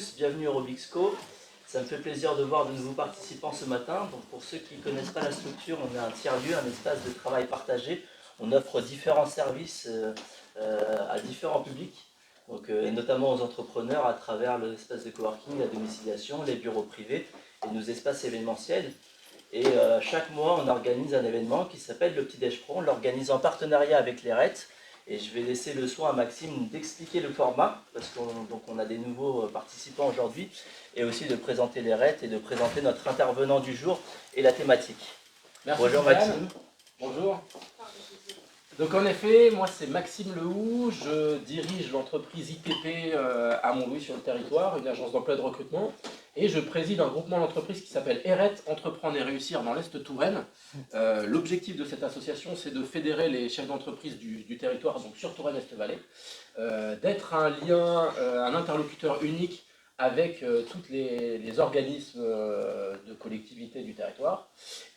tous, bienvenue au Robixco. Ça me fait plaisir de voir de nouveaux participants ce matin. Donc pour ceux qui ne connaissent pas la structure, on est un tiers-lieu, un espace de travail partagé. On offre différents services à différents publics, donc, et notamment aux entrepreneurs à travers l'espace de coworking, la domiciliation, les bureaux privés et nos espaces événementiels. Et chaque mois, on organise un événement qui s'appelle le Petit Déj Pro. On l'organise en partenariat avec les RET. Et je vais laisser le soin à Maxime d'expliquer le format, parce qu'on a des nouveaux participants aujourd'hui, et aussi de présenter les RET et de présenter notre intervenant du jour et la thématique. Merci. Bonjour Maxime. Bonjour. Donc en effet, moi c'est Maxime Lehoux, je dirige l'entreprise ITP à Montlouis sur le territoire, une agence d'emploi et de recrutement, et je préside un groupement d'entreprises qui s'appelle ERET, Entreprendre et Réussir dans l'Est Touraine. L'objectif de cette association, c'est de fédérer les chefs d'entreprise du territoire, donc sur Touraine-Est-Vallée, d'être un lien, un interlocuteur unique avec tous les organismes de collectivité du territoire,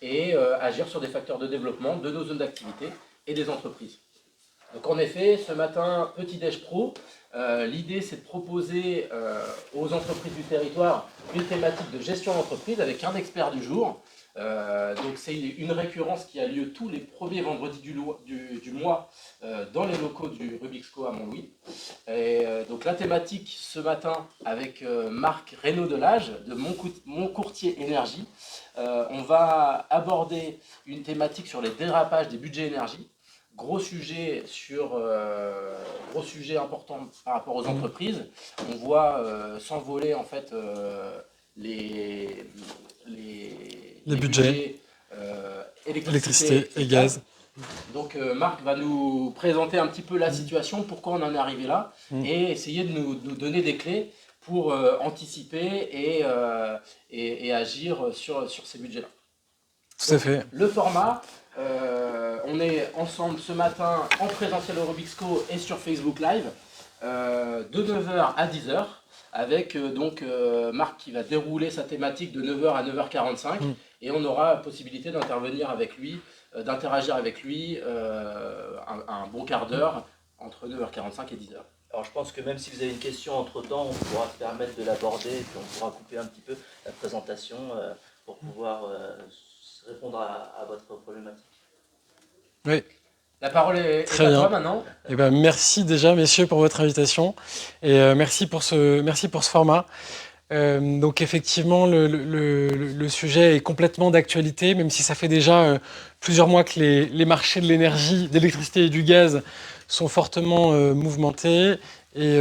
et agir sur des facteurs de développement de nos zones d'activité et des entreprises. Donc en effet, ce matin, Petit Déj Pro, l'idée c'est de proposer aux entreprises du territoire une thématique de gestion d'entreprise avec un expert du jour. Donc c'est une récurrence qui a lieu tous les premiers vendredis du mois dans les locaux du Robixco à Montlouis. Et donc la thématique ce matin avec Marc Reynaud-Delage de Mon Courtier Énergie. On va aborder une thématique sur les dérapages des budgets énergie. Gros sujet important par rapport aux entreprises. On voit s'envoler en fait les budgets électricité et gaz. Donc Marc va nous présenter un petit peu la situation, pourquoi on en est arrivé là, et essayer de nous donner des clés pour anticiper et agir sur ces budgets-là. Tout à fait. Le format, on est ensemble ce matin en présentiel au Robixco et sur Facebook Live, de 9h à 10h, avec Marc qui va dérouler sa thématique de 9h à 9h45, et on aura la possibilité d'intervenir avec lui, d'interagir avec lui un bon quart d'heure entre 9h45 et 10h. Alors je pense que même si vous avez une question entre-temps, on pourra se permettre de l'aborder, et puis on pourra couper un petit peu la présentation pour pouvoir répondre à votre problématique. Oui. La parole est Très à bien. toi maintenant. Eh ben, merci déjà messieurs pour votre invitation et merci pour ce format. Donc effectivement le sujet est complètement d'actualité, même si ça fait déjà plusieurs mois que les marchés de l'énergie, d'électricité et du gaz sont fortement mouvementés. Et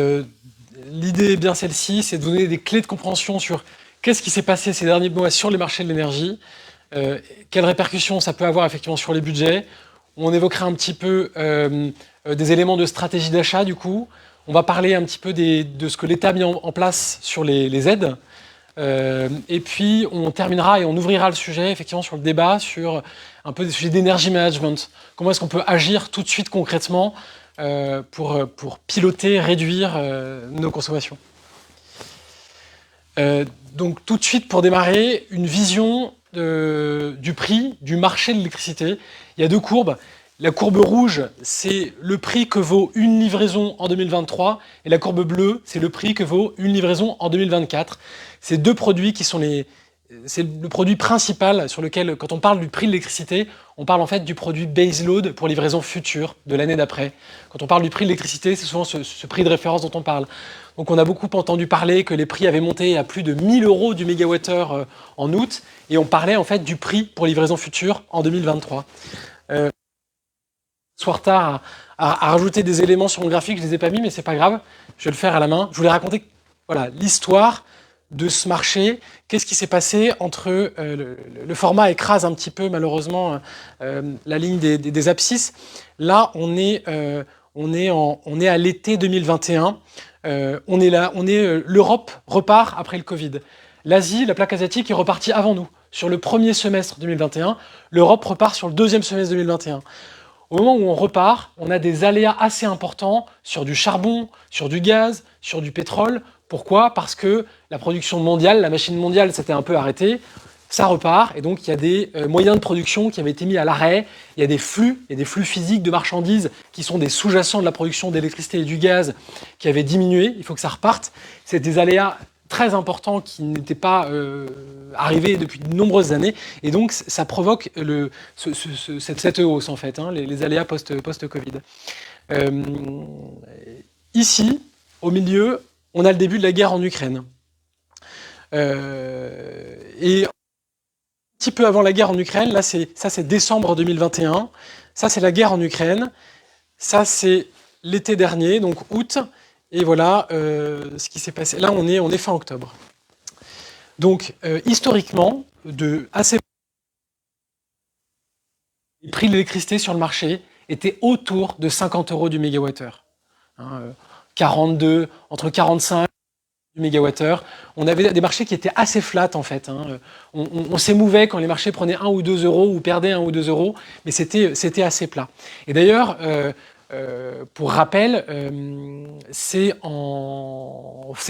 l'idée est bien celle-ci, c'est de donner des clés de compréhension sur qu'est-ce qui s'est passé ces derniers mois sur les marchés de l'énergie, quelles répercussions ça peut avoir effectivement sur les budgets. On évoquera un petit peu des éléments de stratégie d'achat du coup. On va parler un petit peu de ce que l'État a mis en place sur les aides. Et puis on terminera et on ouvrira le sujet effectivement sur le débat sur un peu des sujets d'énergie management. Comment est-ce qu'on peut agir tout de suite concrètement pour piloter, réduire nos consommations. Donc tout de suite pour démarrer, une vision du prix du marché de l'électricité. Il y a deux courbes. La courbe rouge, c'est le prix que vaut une livraison en 2023, et la courbe bleue, c'est le prix que vaut une livraison en 2024. Ces deux produits qui sont c'est le produit principal sur lequel, quand on parle du prix de l'électricité, on parle en fait du produit baseload pour livraison future de l'année d'après. Quand on parle du prix de l'électricité, c'est souvent ce prix de référence dont on parle. Donc on a beaucoup entendu parler que les prix avaient monté à plus de 1000 € du mégawattheure en août, et on parlait en fait du prix pour livraison future en 2023. Soit retard à rajouter des éléments sur mon graphique, je ne les ai pas mis, mais c'est pas grave, je vais le faire à la main. Je voulais raconter l'histoire de ce marché, qu'est-ce qui s'est passé entre le format écrase un petit peu malheureusement la ligne des abscisses. Là on est à l'été 2021, l'Europe repart après le Covid. L'Asie, la plaque asiatique est repartie avant nous. Sur le premier semestre 2021, l'Europe repart sur le deuxième semestre 2021. Au moment où on repart, on a des aléas assez importants sur du charbon, sur du gaz, sur du pétrole. Pourquoi ? Parce que la production mondiale, la machine mondiale s'était un peu arrêtée, ça repart, et donc il y a des moyens de production qui avaient été mis à l'arrêt, il y a des flux physiques de marchandises qui sont des sous-jacents de la production d'électricité et du gaz qui avaient diminué, il faut que ça reparte. C'est des aléas très important qui n'était pas arrivé depuis de nombreuses années, et donc ça provoque cette hausse en fait, hein, les aléas post-Covid. Ici, au milieu, on a le début de la guerre en Ukraine. Et un petit peu avant la guerre en Ukraine, là c'est décembre 2021, ça c'est la guerre en Ukraine, ça c'est l'été dernier, donc août, et voilà ce qui s'est passé. Là on est fin octobre. Donc historiquement, les prix de l'électricité sur le marché étaient autour de 50 € du mégawattheure. Hein, 42, entre 45 du mégawattheure. On avait des marchés qui étaient assez flat en fait. Hein. On s'émouvait quand les marchés prenaient 1 ou 2 euros ou perdaient 1 ou 2 euros, mais c'était assez plat. Et d'ailleurs, pour rappel, c'est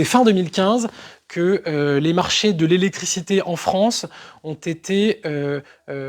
fin 2015 que les marchés de l'électricité en France ont été,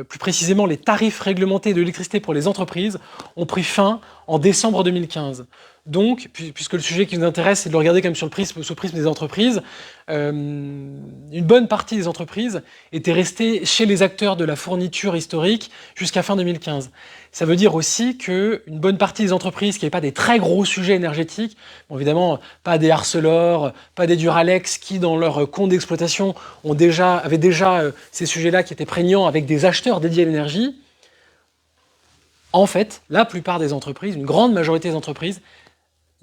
plus précisément les tarifs réglementés de l'électricité pour les entreprises, ont pris fin en décembre 2015. Donc, puisque le sujet qui nous intéresse, c'est de le regarder comme sous le prisme des entreprises, une bonne partie des entreprises étaient restées chez les acteurs de la fourniture historique jusqu'à fin 2015. Ça veut dire aussi qu'une bonne partie des entreprises qui n'avaient pas des très gros sujets énergétiques, bon, évidemment pas des Arcelor, pas des Duralex, qui dans leur compte d'exploitation avaient déjà ces sujets-là qui étaient prégnants avec des acheteurs dédiés à l'énergie, en fait, la plupart des entreprises, une grande majorité des entreprises,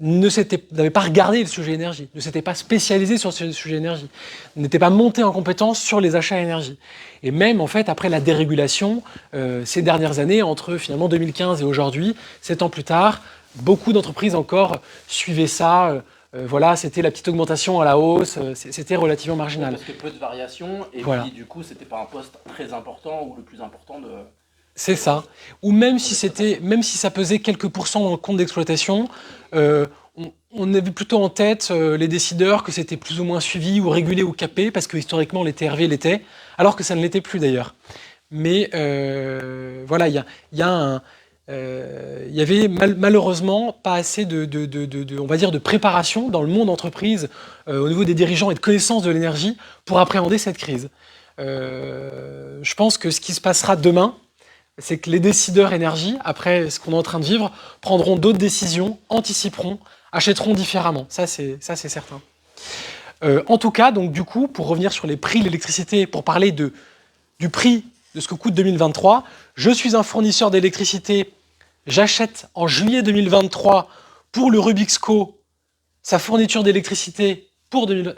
n'avaient pas regardé le sujet énergie, ne s'étaient pas spécialisés sur ce sujet énergie, n'étaient pas montés en compétence sur les achats énergie. Et même, en fait, après la dérégulation, ces dernières années, entre finalement 2015 et aujourd'hui, 7 ans plus tard, beaucoup d'entreprises encore suivaient ça. Voilà, c'était la petite augmentation à la hausse, c'était relativement marginal. Parce que peu de variations, et voilà. Puis du coup, c'était pas un poste très important ou le plus important de... C'est ça. Ou même si ça pesait quelques pourcents dans le compte d'exploitation, on avait plutôt en tête les décideurs que c'était plus ou moins suivi ou régulé ou capé, parce que historiquement les TRV l'étaient, alors que ça ne l'était plus d'ailleurs. Mais voilà, il y avait malheureusement pas assez on va dire, de préparation dans le monde entreprise au niveau des dirigeants et de connaissance de l'énergie pour appréhender cette crise. Je pense que ce qui se passera demain, c'est que les décideurs énergie, après ce qu'on est en train de vivre, prendront d'autres décisions, anticiperont, achèteront différemment. Ça, c'est certain. En tout cas, donc du coup, pour revenir sur les prix de l'électricité, pour parler du prix de ce que coûte 2023, je suis un fournisseur d'électricité, j'achète en juillet 2023 pour le Rubixco sa fourniture d'électricité pour 2020.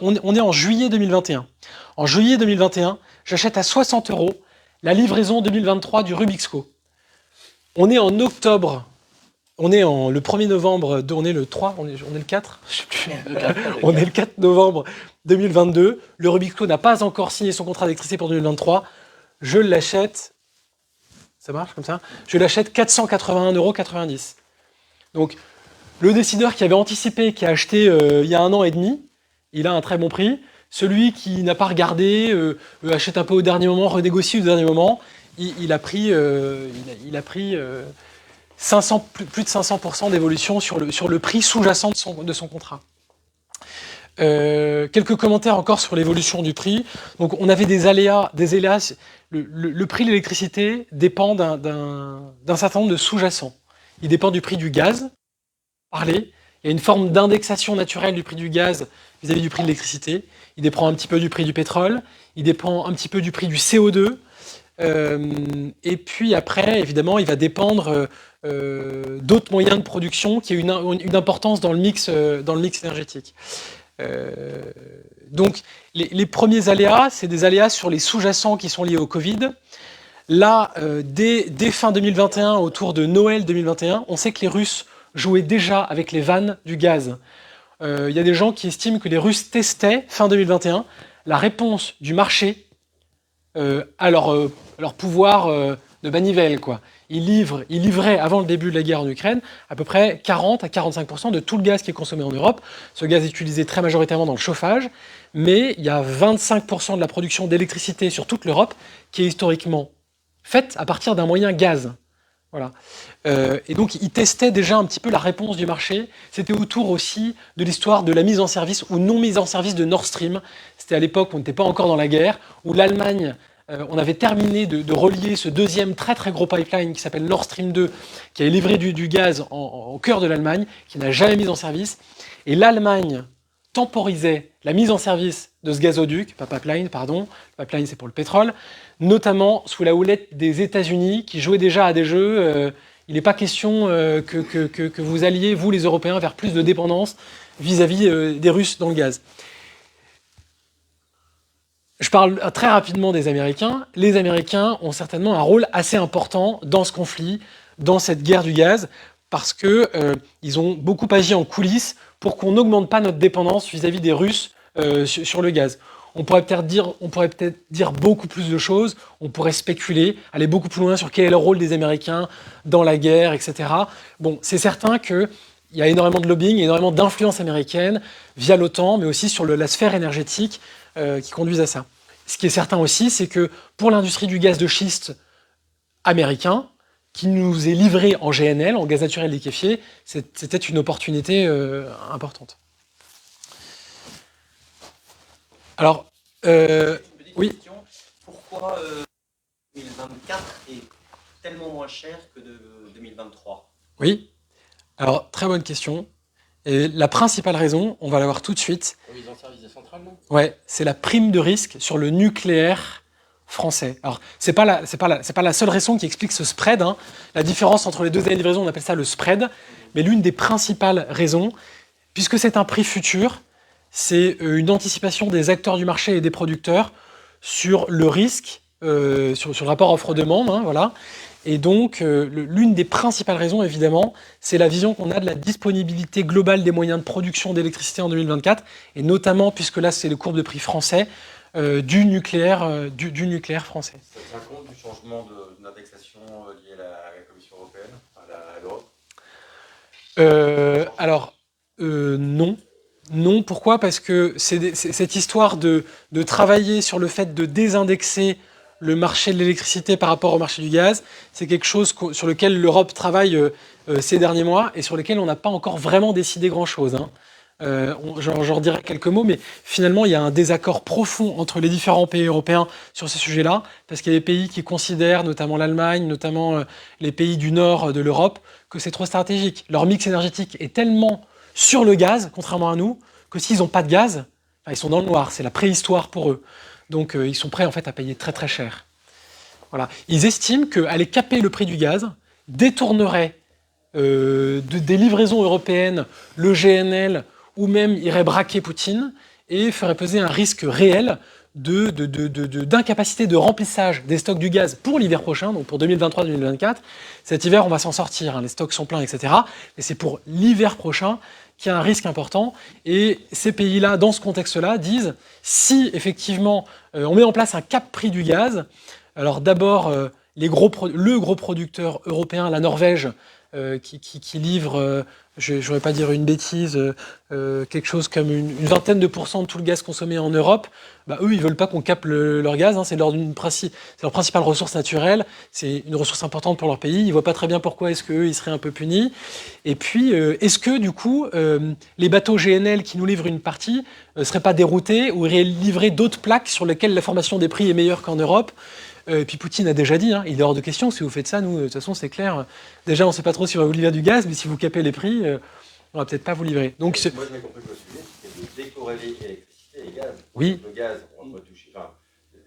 On est en juillet 2021. En juillet 2021, j'achète à 60 € la livraison 2023 du Rubixco. On est en octobre, on est le 1er novembre, on est le 3, on est le 4, je sais plus. On est le 4 novembre 2022, le Rubixco n'a pas encore signé son contrat d'électricité pour 2023, je l'achète, ça marche comme ça, je l'achète 481,90 €. Donc, le décideur qui avait anticipé, qui a acheté il y a 1 an et demi, il a un très bon prix. Celui qui n'a pas regardé, achète un peu au dernier moment, renégocie au dernier moment, il a pris, plus de 500% d'évolution sur le prix sous-jacent de son contrat. Quelques commentaires encore sur l'évolution du prix. Donc on avait des aléas. Le prix de l'électricité dépend d'un certain nombre de sous-jacents. Il dépend du prix du gaz. Il y a une forme d'indexation naturelle du prix du gaz vis-à-vis du prix de l'électricité. Il dépend un petit peu du prix du pétrole, il dépend un petit peu du prix du CO2, et puis après, évidemment, il va dépendre d'autres moyens de production qui ont une importance dans le mix énergétique. Donc, les premiers aléas, c'est des aléas sur les sous-jacents qui sont liés au Covid. Là, dès fin 2021, autour de Noël 2021, on sait que les Russes jouaient déjà avec les vannes du gaz. Il y a des gens qui estiment que les Russes testaient, fin 2021, la réponse du marché à leur pouvoir de manivelle, quoi. Ils livraient, avant le début de la guerre en Ukraine, à peu près 40 à 45% de tout le gaz qui est consommé en Europe. Ce gaz est utilisé très majoritairement dans le chauffage, mais il y a 25% de la production d'électricité sur toute l'Europe qui est historiquement faite à partir d'un moyen gaz. Voilà. Et donc, il testait déjà un petit peu la réponse du marché. C'était autour aussi de l'histoire de la mise en service ou non mise en service de Nord Stream. C'était à l'époque où on n'était pas encore dans la guerre, où l'Allemagne, on avait terminé de relier ce deuxième très très gros pipeline qui s'appelle Nord Stream 2, qui avait livré du gaz au cœur de l'Allemagne, qui n'a jamais mis en service. Et l'Allemagne temporisait la mise en service de ce gazoduc, pas pipeline, pardon, le pipeline c'est pour le pétrole, notamment sous la houlette des États-Unis qui jouaient déjà à des jeux. Il n'est pas question que vous alliez, vous les Européens, vers plus de dépendance vis-à-vis des Russes dans le gaz. Je parle très rapidement des Américains. Les Américains ont certainement un rôle assez important dans ce conflit, dans cette guerre du gaz, parce qu'ils ont beaucoup agi en coulisses pour qu'on n'augmente pas notre dépendance vis-à-vis des Russes sur le gaz. On pourrait peut-être dire beaucoup plus de choses, on pourrait spéculer, aller beaucoup plus loin sur quel est le rôle des Américains dans la guerre, etc. Bon, c'est certain qu'il y a énormément de lobbying, énormément d'influence américaine via l'OTAN, mais aussi sur la sphère énergétique qui conduisent à ça. Ce qui est certain aussi, c'est que pour l'industrie du gaz de schiste américain, qui nous est livré en GNL, en gaz naturel liquéfié, c'était une opportunité importante. Alors, oui. Question. Pourquoi 2024 est tellement moins cher que de 2023? Oui. Alors, très bonne question. Et la principale raison, on va la voir tout de suite. Mise en service des centrales, non ? Ouais, c'est la prime de risque sur le nucléaire français. Alors, c'est pas la seule raison qui explique ce spread. Hein. La différence entre les deux années de livraison, on appelle ça le spread. Mais l'une des principales raisons, puisque c'est un prix futur, c'est une anticipation des acteurs du marché et des producteurs sur le risque, sur le rapport offre-demande, hein, voilà. Et donc, l'une des principales raisons, évidemment, c'est la vision qu'on a de la disponibilité globale des moyens de production d'électricité en 2024, et notamment, puisque là, c'est les courbes de prix français, du nucléaire français. Ça tient compte du changement d'indexation lié à la Commission européenne, à l'Europe? Alors, non. Non, pourquoi ? Parce que c'est cette histoire de travailler sur le fait de désindexer le marché de l'électricité par rapport au marché du gaz, c'est quelque chose sur lequel l'Europe travaille ces derniers mois et sur lequel on n'a pas encore vraiment décidé grand-chose. Hein. J'en dirai quelques mots, mais finalement, il y a un désaccord profond entre les différents pays européens sur ce sujet-là, parce qu'il y a des pays qui considèrent, notamment l'Allemagne, notamment les pays du nord de l'Europe, que c'est trop stratégique. Leur mix énergétique est tellement sur le gaz, contrairement à nous, que s'ils n'ont pas de gaz, ils sont dans le noir, c'est la préhistoire pour eux. Donc ils sont prêts en fait à payer très très cher. Voilà. Ils estiment qu'aller caper le prix du gaz détournerait des livraisons européennes le GNL ou même irait braquer Poutine et ferait peser un risque réel d'incapacité de remplissage des stocks du gaz pour l'hiver prochain, donc pour 2023-2024. Cet hiver, on va s'en sortir, hein, les stocks sont pleins, etc. Mais c'est pour l'hiver prochain qu'il y a un risque important. Et ces pays-là, dans ce contexte-là, disent si effectivement on met en place un cap prix du gaz, alors d'abord le gros producteur européen, la Norvège, qui livre, je ne voudrais pas dire une bêtise, quelque chose comme une vingtaine de pourcents de tout le gaz consommé en Europe, bah, eux, ils ne veulent pas qu'on capte leur gaz, hein, c'est leur principale ressource naturelle, c'est une ressource importante pour leur pays, ils ne voient pas très bien pourquoi est-ce qu'eux, ils seraient un peu punis. Et puis, est-ce que, du coup, les bateaux GNL qui nous livrent une partie ne seraient pas déroutés ou iraient livrer d'autres plaques sur lesquelles la formation des prix est meilleure qu'en Europe ? Et puis Poutine a déjà dit, hein, il est hors de question, si vous faites ça, nous, de toute façon, c'est clair. Déjà, on ne sait pas trop si on va vous livrer du gaz, mais si vous capez les prix, on ne va peut-être pas vous livrer. Donc, moi, je n'ai compris que le sujet, c'était de décorréler l'électricité et gaz. Oui. Le gaz, on peut toucher. Enfin,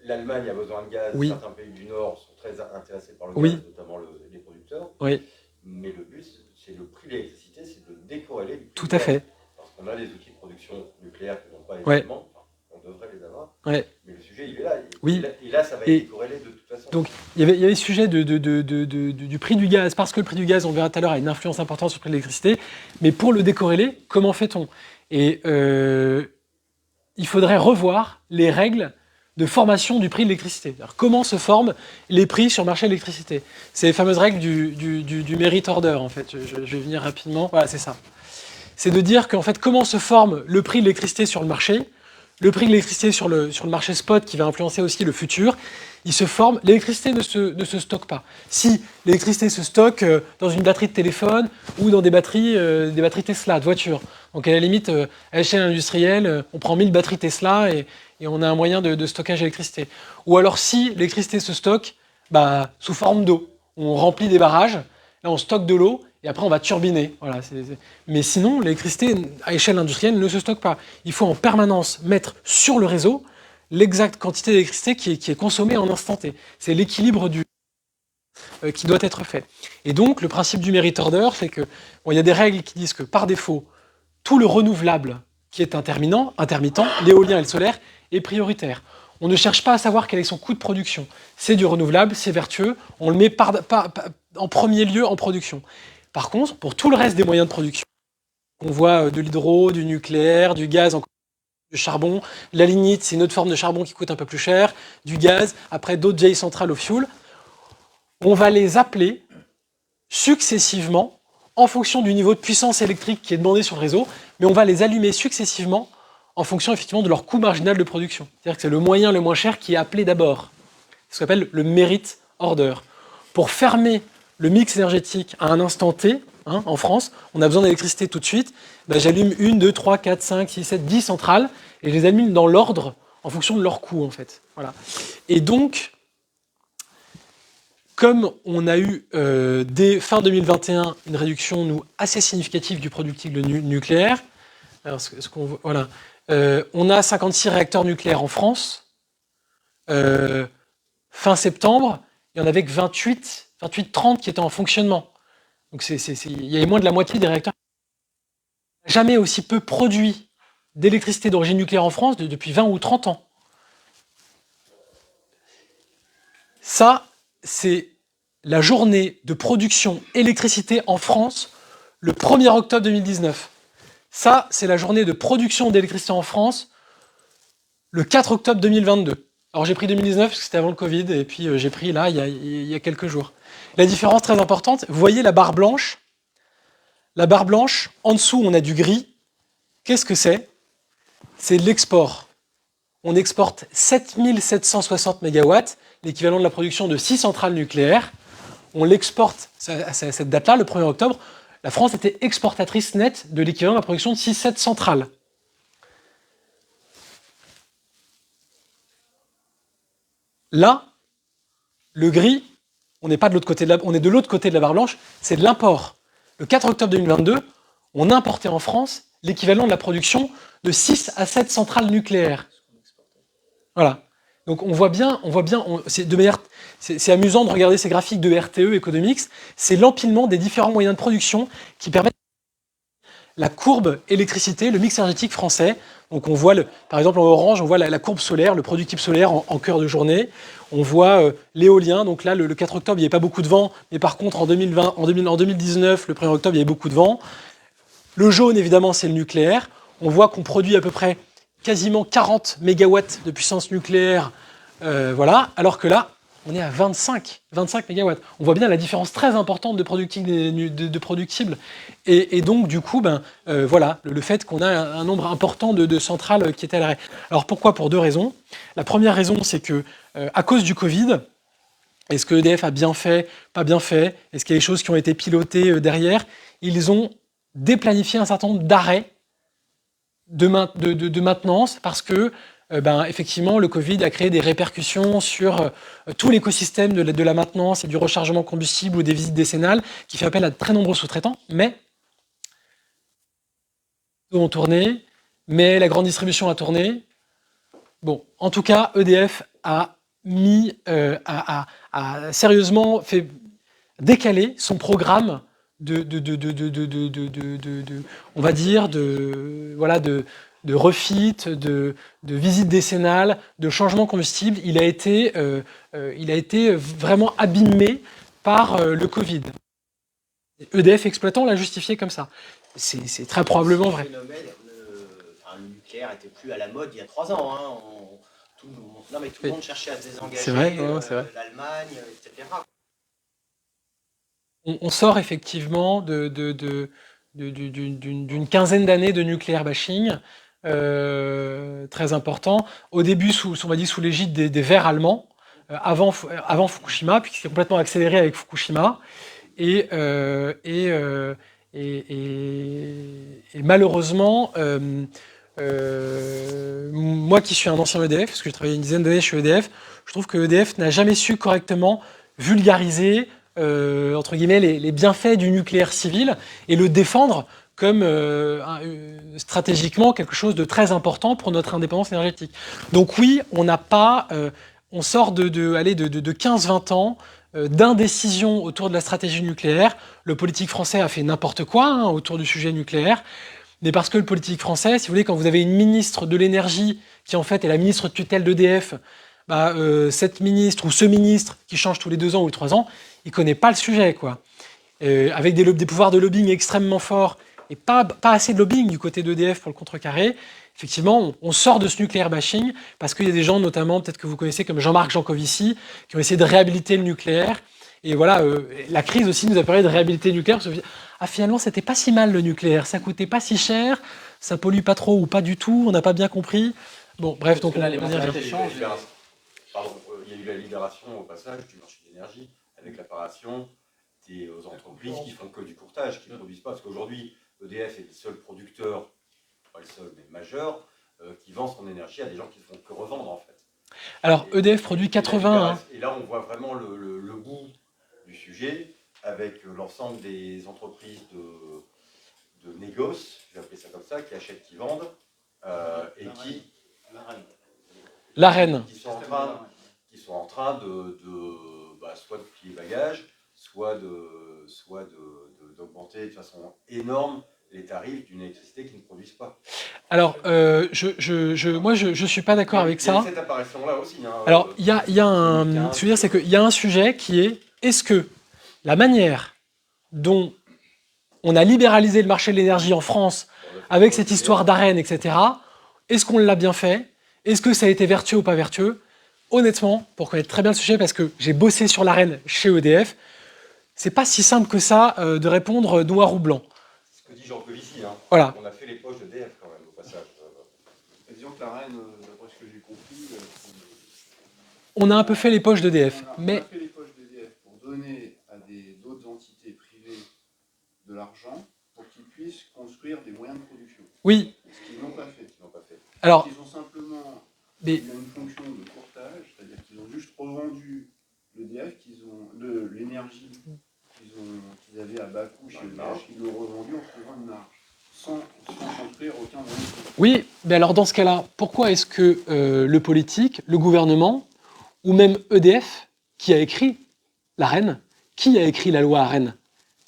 l'Allemagne a besoin de gaz, oui. Certains pays du Nord sont très intéressés par le oui. gaz, notamment les producteurs. Oui. Mais le but, c'est le prix de l'électricité, c'est de décorréler du prix Tout du à gaz. fait. Parce qu'on a des outils de production nucléaire qui n'ont pas ouais. énormément. On devrait les avoir. Ouais. Mais le sujet, il est là. Oui. Et là, ça va être décorrélé de toute façon. Donc, il y avait le sujet du prix du gaz, parce que le prix du gaz, on verra tout à l'heure, a une influence importante sur le prix de l'électricité. Mais pour le décorréler, comment fait-on ? Et il faudrait revoir les règles de formation du prix de l'électricité. Alors, comment se forment les prix sur le marché de l'électricité ? C'est les fameuses règles du merit order, en fait. Je vais venir rapidement. Voilà, c'est ça. C'est de dire qu'en fait, comment se forme le prix de l'électricité sur le marché ? le prix de l'électricité sur le marché spot qui va influencer aussi le futur, il se forme. L'électricité ne se stocke pas. Si l'électricité se stocke dans une batterie de téléphone ou dans des batteries Tesla de voiture, donc à la limite, à l'échelle industrielle, on prend 1000 batteries Tesla et on a un moyen de stockage d'électricité. Ou alors si l'électricité se stocke sous forme d'eau, on remplit des barrages, là on stocke de l'eau et après on va turbiner. Voilà, Mais sinon, l'électricité à échelle industrielle ne se stocke pas. Il faut en permanence mettre sur le réseau l'exacte quantité d'électricité qui est consommée en instant T. C'est l'équilibre qui doit être fait. Et donc, le principe du merit order, c'est que il y a des règles qui disent que par défaut, tout le renouvelable qui est intermittent, l'éolien et le solaire, est prioritaire. On ne cherche pas à savoir quel est son coût de production. C'est du renouvelable, c'est vertueux, on le met en premier lieu en production. Par contre, pour tout le reste des moyens de production, on voit de l'hydro, du nucléaire, du gaz, du charbon, la lignite, c'est une autre forme de charbon qui coûte un peu plus cher, du gaz, après d'autres vieilles centrales au fioul, on va les appeler successivement en fonction du niveau de puissance électrique qui est demandé sur le réseau, mais on va les allumer successivement en fonction effectivement de leur coût marginal de production. C'est-à-dire que c'est le moyen le moins cher qui est appelé d'abord. C'est ce qu'on appelle le merit order. Pour fermer le mix énergétique à un instant T, en France, on a besoin d'électricité tout de suite, j'allume 1, 2, 3, 4, 5, 6, 7, 10 centrales, et je les allume dans l'ordre en fonction de leur coût, en fait. Voilà. Et donc, comme on a eu dès fin 2021 une réduction nous, assez significative du productible nucléaire, alors voilà, on a 56 réacteurs nucléaires en France. Fin septembre, il y en avait que 28-30 qui étaient en fonctionnement. Donc il y avait moins de la moitié des réacteurs. Jamais aussi peu produit d'électricité d'origine nucléaire en France depuis 20 ou 30 ans. Ça, c'est la journée de production électricité en France le 1er octobre 2019. Ça, c'est la journée de production d'électricité en France le 4 octobre 2022. Alors j'ai pris 2019 parce que c'était avant le Covid, et puis j'ai pris là, il y a quelques jours. La différence très importante, vous voyez la barre blanche. La barre blanche, en dessous, on a du gris. Qu'est-ce que c'est? C'est l'export. On exporte 7760 MW, l'équivalent de la production de 6 centrales nucléaires. On l'exporte à cette date-là, le 1er octobre. La France était exportatrice nette de l'équivalent de la production de 6-7 centrales. Là, le gris, on n'est pas de l'autre côté on est de l'autre côté de la barre blanche, c'est de l'import. Le 4 octobre 2022, on importait en France l'équivalent de la production de 6 à 7 centrales nucléaires. Voilà. Donc on voit bien, c'est amusant de regarder ces graphiques de RTE Economics, c'est l'empilement des différents moyens de production qui permettent la courbe électricité, le mix énergétique français. Donc on voit, par exemple en orange, on voit la courbe solaire, le productible solaire en cœur de journée. On voit l'éolien, donc là le 4 octobre il n'y avait pas beaucoup de vent, mais par contre en 2019, le 1er octobre il y avait beaucoup de vent. Le jaune évidemment c'est le nucléaire. On voit qu'on produit à peu près quasiment 40 MW de puissance nucléaire, voilà, alors que là, on est à 25 MW. On voit bien la différence très importante de productible. Et donc, du coup, voilà, le fait qu'on a un nombre important de centrales qui étaient à l'arrêt. Alors pourquoi? Pour deux raisons. La première raison, c'est que, à cause du Covid, est-ce que EDF a bien fait, pas bien fait? Est-ce qu'il y a des choses qui ont été pilotées derrière? Ils ont déplanifié un certain nombre d'arrêts de maintenance parce que effectivement le Covid a créé des répercussions sur tout l'écosystème de la maintenance et du rechargement combustible ou des visites décennales qui fait appel à de très nombreux sous-traitants, mais ont tourné, mais la grande distribution a tourné. Bon, en tout cas, EDF a sérieusement fait décaler son programme on va dire, de refit, de visite décennale, de changement combustible. Il a été vraiment abîmé par le Covid. EDF exploitant l'a justifié comme ça. C'est très probablement vrai. Le nucléaire n'était plus à la mode il y a 3 ans. Hein. Tout le monde cherchait à se désengager. C'est vrai, c'est vrai. L'Allemagne, etc. On sort effectivement d'une quinzaine d'années de nucléaire bashing. très important. Au début, on va dire sous l'égide des Verts allemands, avant Fukushima, puis qui s'est complètement accéléré avec Fukushima. Et malheureusement, moi qui suis un ancien EDF, parce que j'ai travaillé une dizaine d'années chez EDF, je trouve que EDF n'a jamais su correctement vulgariser entre guillemets, les bienfaits du nucléaire civil et le défendre comme stratégiquement quelque chose de très important pour notre indépendance énergétique. Donc oui, on n'a pas, on sort de 15-20 ans d'indécision autour de la stratégie nucléaire. Le politique français a fait n'importe quoi autour du sujet nucléaire, mais parce que le politique français, si vous voulez, quand vous avez une ministre de l'énergie qui en fait est la ministre de tutelle d'EDF, cette ministre ou ce ministre qui change tous les 2 ans ou 3 ans, il ne connaît pas le sujet, quoi. Avec des pouvoirs de lobbying extrêmement forts et pas assez de lobbying du côté d'EDF pour le contrecarrer, effectivement, on sort de ce nucléaire bashing parce qu'il y a des gens, notamment, peut-être que vous connaissez, comme Jean-Marc Jancovici, qui ont essayé de réhabiliter le nucléaire. Et voilà, la crise aussi nous a permis de réhabiliter le nucléaire. Parce que, finalement, c'était pas si mal le nucléaire, ça coûtait pas si cher, ça pollue pas trop ou pas du tout, on n'a pas bien compris. Bon, bref, donc là, les il y a eu la libération au passage du marché de l'énergie avec l'apparition aux entreprises qui font que du courtage, qui ne produisent pas. Parce qu'aujourd'hui, EDF est le seul producteur, pas le seul, mais majeur, qui vend son énergie à des gens qui ne font que revendre, en fait. Alors, EDF produit 80... Et là, on voit vraiment le bout du sujet avec l'ensemble des entreprises de négoce, je vais appeler ça comme ça, qui achètent, qui vendent, et qui... L'AREN. Qui sont en train de soit de plier bagages, soit d'augmenter de façon énorme les tarifs d'une électricité qu'ils ne produisent pas. Alors, moi, je suis pas d'accord avec ça. Il y a cette apparition-là aussi. Alors, il y a un... Ce que je veux dire, c'est qu'il y a un sujet qui est, est-ce que la manière dont on a libéralisé le marché de l'énergie en France, avec cette histoire d'AREN, etc., est-ce qu'on l'a bien fait? Est-ce que ça a été vertueux ou pas vertueux? Honnêtement, pour connaître très bien le sujet, parce que j'ai bossé sur l'AREN chez EDF, c'est pas si simple que ça de répondre noir ou blanc. C'est ce que dit Jean Covici. Voilà. On a fait les poches d'EDF quand même, au passage. Disons que l'AREN, d'après ce que j'ai compris... on a un peu fait les poches d'EDF. On a fait les poches d'EDF pour donner à d'autres entités privées de l'argent pour qu'ils puissent construire des moyens de production. Oui. Ce qu'ils n'ont pas fait. Alors, ils ont simplement mais... une fonction de courtage, c'est-à-dire qu'ils ont juste revendu l'EDF, l'énergie qu'ils avaient à bas coût chez EDF, ils l'ont revendu en faisant une marge, sans construire aucun moyen de production. Oui, mais alors dans ce cas-là, pourquoi est-ce que le politique, le gouvernement, ou même EDF, qui a écrit l'AREN, qui a écrit la loi AREN?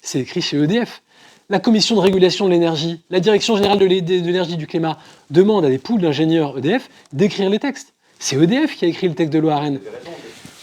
C'est écrit chez EDF. La commission de régulation de l'énergie, la direction générale de l'énergie du climat demande à des pools d'ingénieurs EDF d'écrire les textes. C'est EDF qui a écrit le texte de loi AREN.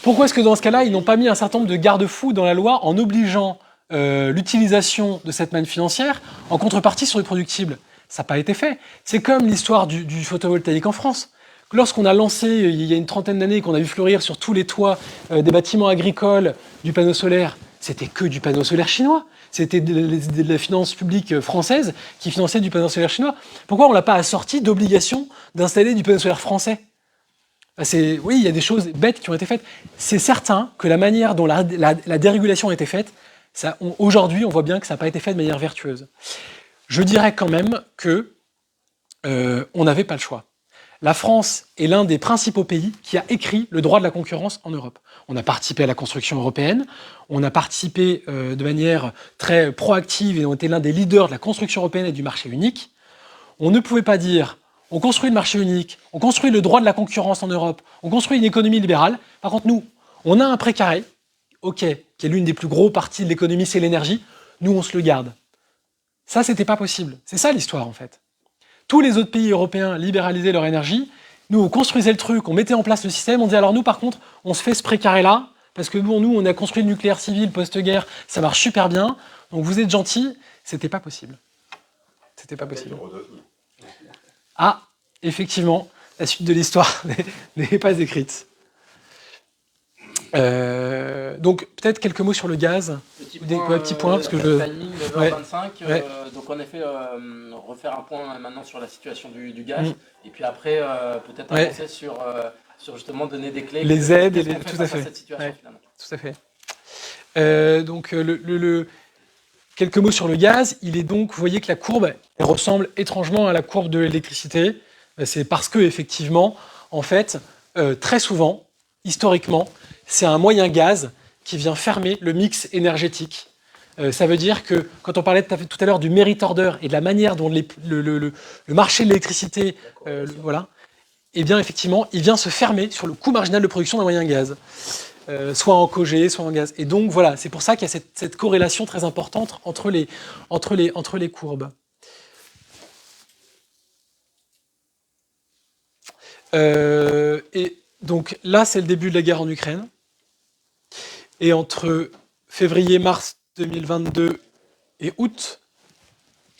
Pourquoi est-ce que dans ce cas-là, ils n'ont pas mis un certain nombre de garde-fous dans la loi en obligeant l'utilisation de cette manne financière en contrepartie sur les productibles? Ça n'a pas été fait. C'est comme l'histoire du photovoltaïque en France. Lorsqu'on a lancé, il y a une trentaine d'années, qu'on a vu fleurir sur tous les toits des bâtiments agricoles du panneau solaire, c'était que du panneau solaire chinois. C'était de la finance publique française qui finançait du panneau solaire chinois. Pourquoi on ne l'a pas assorti d'obligation d'installer du panneau solaire français? Oui, il y a des choses bêtes qui ont été faites. C'est certain que la manière dont la dérégulation a été faite, aujourd'hui, on voit bien que ça n'a pas été fait de manière vertueuse. Je dirais quand même qu'on n'avait pas le choix. La France est l'un des principaux pays qui a écrit le droit de la concurrence en Europe. On a participé à la construction européenne, on a participé de manière très proactive et on était l'un des leaders de la construction européenne et du marché unique. On ne pouvait pas dire on construit le marché unique, on construit le droit de la concurrence en Europe, on construit une économie libérale. Par contre, nous, on a un précaré, qui est l'une des plus gros parties de l'économie, c'est l'énergie. Nous, on se le garde. Ça, c'était pas possible. C'est ça l'histoire, en fait. Tous les autres pays européens libéralisaient leur énergie. Nous, on construisait le truc, on mettait en place le système. On disait, alors nous, par contre, on se fait ce précaré-là, parce que bon, nous, on a construit le nucléaire civil post-guerre, ça marche super bien. Donc vous êtes gentils. C'était pas possible. C'était pas possible. Ah, effectivement, la suite de l'histoire n'est pas écrite. Donc peut-être quelques mots sur le gaz. Petit point, parce que timing, 9h25. Donc en effet, refaire un point maintenant sur la situation du gaz, et puis après peut-être avancer sur justement donner des clés. Les aides, tout à fait. Cette situation, finalement. Tout à fait. Donc quelques mots sur le gaz. Il est donc, vous voyez que la courbe elle ressemble étrangement à la courbe de l'électricité. C'est parce que effectivement, en fait, très souvent, historiquement, c'est un moyen gaz qui vient fermer le mix énergétique. Ça veut dire que, quand on parlait tout à l'heure du merit order et de la manière dont le marché de l'électricité, voilà, eh bien effectivement, il vient se fermer sur le coût marginal de production d'un moyen gaz, soit en cogé, soit en gaz. Et donc voilà, c'est pour ça qu'il y a cette corrélation très importante entre les courbes. Et donc là, c'est le début de la guerre en Ukraine. Et entre février-mars 2022 et août,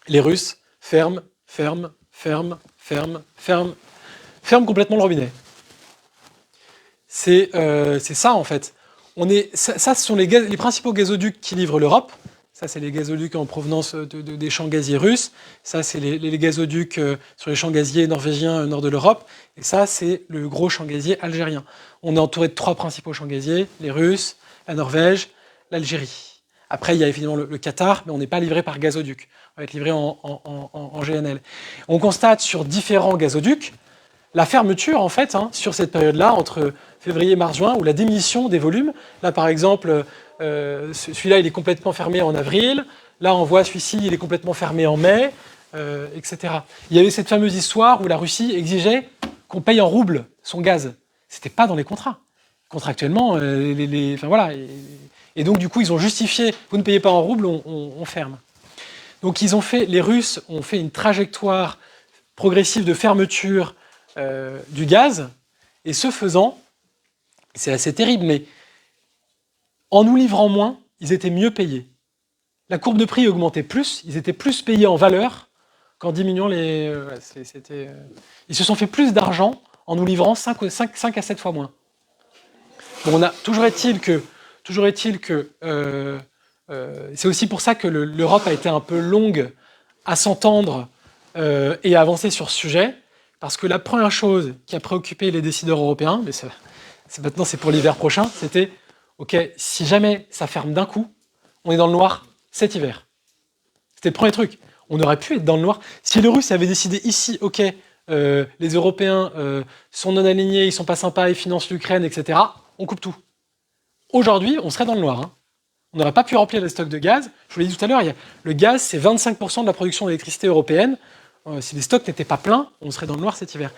les Russes ferment complètement le robinet. C'est ça, en fait. Ça, ce sont les principaux gazoducs qui livrent l'Europe. Ça, c'est les gazoducs en provenance des champs gaziers russes. Ça, c'est les gazoducs sur les champs gaziers norvégiens au nord de l'Europe. Et ça, c'est le gros champ gazier algérien. On est entouré de 3 principaux champs gaziers, les Russes, la Norvège, l'Algérie. Après, il y a évidemment le Qatar, mais on n'est pas livré par gazoduc. On va être livré en GNL. On constate sur différents gazoducs la fermeture, en fait, sur cette période-là, entre février, mars, juin, ou la diminution des volumes. Là, par exemple, celui-là, il est complètement fermé en avril. Là, on voit celui-ci, il est complètement fermé en mai, etc. Il y avait cette fameuse histoire où la Russie exigeait qu'on paye en roubles son gaz. C'était pas dans les contrats. Contractuellement, enfin voilà. Et donc, du coup, ils ont justifié, vous ne payez pas en roubles, on ferme. Donc, les Russes ont fait une trajectoire progressive de fermeture du gaz, et ce faisant, c'est assez terrible, mais en nous livrant moins, ils étaient mieux payés. La courbe de prix augmentait plus, ils étaient plus payés en valeur qu'en diminuant les... Ils se sont fait plus d'argent en nous livrant 5 à 7 fois moins. Bon, toujours est-il que c'est aussi pour ça que l'Europe a été un peu longue à s'entendre et à avancer sur ce sujet, parce que la première chose qui a préoccupé les décideurs européens, mais maintenant c'est pour l'hiver prochain, c'était ok, si jamais ça ferme d'un coup, on est dans le noir cet hiver. C'était le premier truc. On aurait pu être dans le noir. Si les Russes avaient décidé ici, ok, les Européens sont non alignés, ils sont pas sympas, ils financent l'Ukraine, etc., on coupe tout. Aujourd'hui, on serait dans le noir. On n'aurait pas pu remplir les stocks de gaz. Je vous l'ai dit tout à l'heure, le gaz, c'est 25% de la production d'électricité européenne. Si les stocks n'étaient pas pleins, on serait dans le noir cet hiver.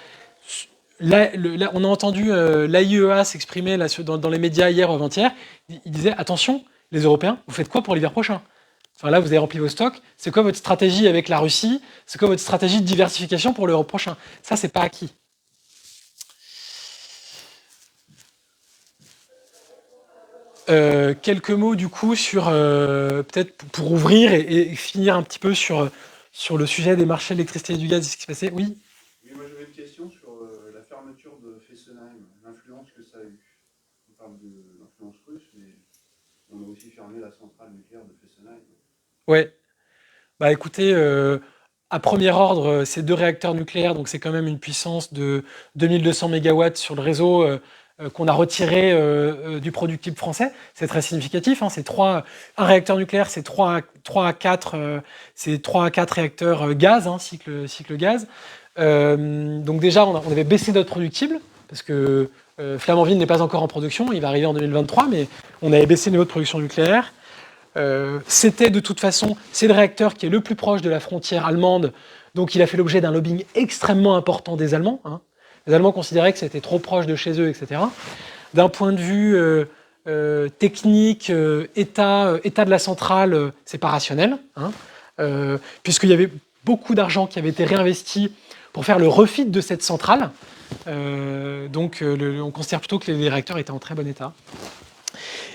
Là, on a entendu l'AIEA s'exprimer dans les médias hier ou avant-hier. Il disait, attention, les Européens, vous faites quoi pour l'hiver prochain ? Enfin, là, vous avez rempli vos stocks. C'est quoi votre stratégie avec la Russie ? C'est quoi votre stratégie de diversification pour l'Europe prochain ? Ça, c'est pas acquis. Quelques mots du coup sur peut-être pour ouvrir et finir un petit peu sur le sujet des marchés de l'électricité et du gaz, ce qui se passait. Oui. Oui, moi j'avais une question sur la fermeture de Fessenheim, l'influence que ça a eu. On parle de l'influence russe, mais on a aussi fermé la centrale nucléaire de Fessenheim. Ouais. Bah écoutez, à premier ordre, c'est 2 réacteurs nucléaires, donc c'est quand même une puissance de 2200 MW sur le réseau qu'on a retiré du productible français. C'est très significatif. C'est un réacteur nucléaire, c'est 3 à 4 réacteurs gaz, cycle gaz. Donc déjà, on avait baissé notre productible, parce que Flamanville n'est pas encore en production, il va arriver en 2023, mais on avait baissé le niveau de production nucléaire. C'était de toute façon, c'est le réacteur qui est le plus proche de la frontière allemande, donc il a fait l'objet d'un lobbying extrêmement important des Allemands. Les Allemands considéraient que c'était trop proche de chez eux, etc. D'un point de vue technique, état de la centrale, c'est pas rationnel, puisqu'il y avait beaucoup d'argent qui avait été réinvesti pour faire le refit de cette centrale. Donc on considère plutôt que les réacteurs étaient en très bon état.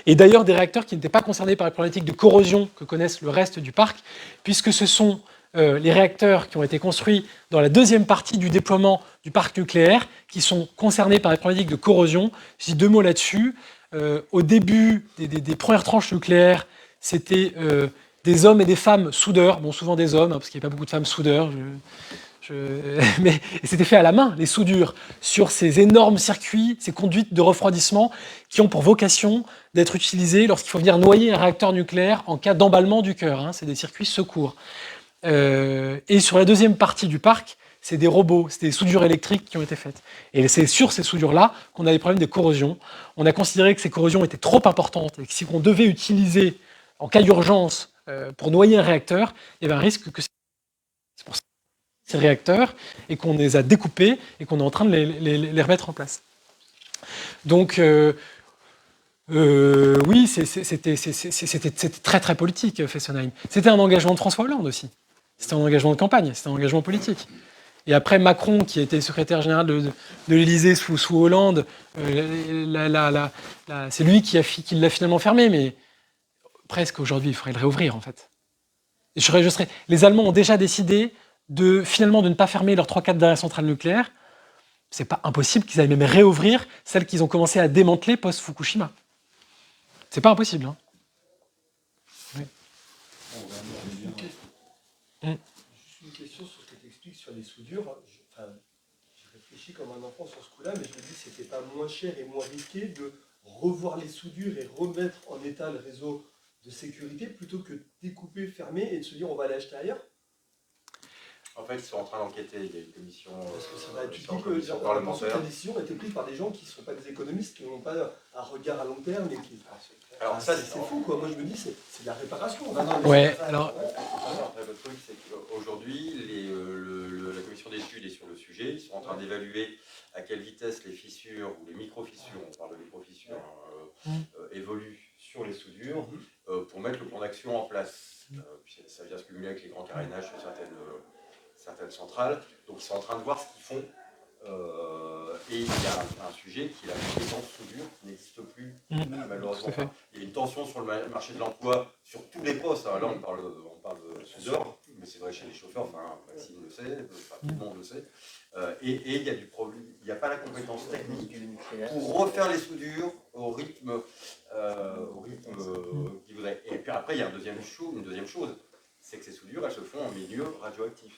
Et d'ailleurs des réacteurs qui n'étaient pas concernés par les problématiques de corrosion que connaissent le reste du parc, puisque ce sont les réacteurs qui ont été construits dans la deuxième partie du déploiement du parc nucléaire qui sont concernés par les problématiques de corrosion. Je dis 2 mots là-dessus. au début des premières tranches nucléaires, c'était des hommes et des femmes soudeurs, bon souvent des hommes, hein, parce qu'il n'y a pas beaucoup de femmes soudeurs, mais c'était fait à la main, les soudures, sur ces énormes circuits, ces conduites de refroidissement qui ont pour vocation d'être utilisées lorsqu'il faut venir noyer un réacteur nucléaire en cas d'emballement du cœur. Hein, c'est des circuits secours. Et sur la deuxième partie du parc, c'est des robots, c'est des soudures électriques qui ont été faites. Et c'est sur ces soudures-là qu'on a des problèmes de corrosion. On a considéré que ces corrosions étaient trop importantes et que si on devait utiliser en cas d'urgence pour noyer un réacteur, il y avait un risque que c'est pour ça ces réacteurs et qu'on les a découpés et qu'on est en train de les remettre en place. Donc oui, c'était très très politique, Fessenheim. C'était un engagement de François Hollande aussi. C'était un engagement de campagne, c'était un engagement politique. Et après Macron, qui a été secrétaire général de l'Élysée sous Hollande, c'est lui qui l'a finalement fermé, mais presque aujourd'hui, il faudrait le réouvrir en fait. Les Allemands ont déjà décidé finalement de ne pas fermer leurs 3-4 dernières centrales nucléaires. C'est pas impossible qu'ils aillent même réouvrir celles qu'ils ont commencé à démanteler post-Fukushima. C'est pas impossible. Hein. Oui. Juste une question sur ce que tu expliques sur les soudures. Je réfléchis comme un enfant sur ce coup-là, mais je me dis que c'était pas moins cher et moins risqué de revoir les soudures et remettre en état le réseau de sécurité plutôt que de découper, fermer et de se dire on va aller acheter ailleurs. En fait, ils sont en train d'enquêter. Il y a une commission, Parce que ça va être commission parlementaire. la décision a été prise par des gens qui ne sont pas des économistes, qui n'ont pas un regard à long terme et qui. Alors ça, c'est fou quoi. Moi je me dis c'est de la réparation. Ouais. Alors. Après, le truc, c'est qu'aujourd'hui, la commission d'études est sur le sujet. Ils sont en train d'évaluer à quelle vitesse les fissures ou les micro-fissures, on parle de micro-fissures, évoluent sur les soudures pour mettre le plan d'action en place. Ça vient se cumuler avec les grands carénages sur certaines centrales. Donc ils sont en train de voir ce qu'ils font. Et il y a un sujet qui est la compétence soudure qui n'existe plus malheureusement. Il y a une tension sur le marché de l'emploi sur tous les postes. Là on parle de soudeur, mais c'est vrai chez les chauffeurs, enfin Maxime le sait, tout le monde le sait. Et il y a du problème, il n'y a pas la compétence technique pour refaire les soudures au rythme qui voudrait. Et puis après il y a une deuxième chose, c'est que ces soudures elles se font en milieu radioactif.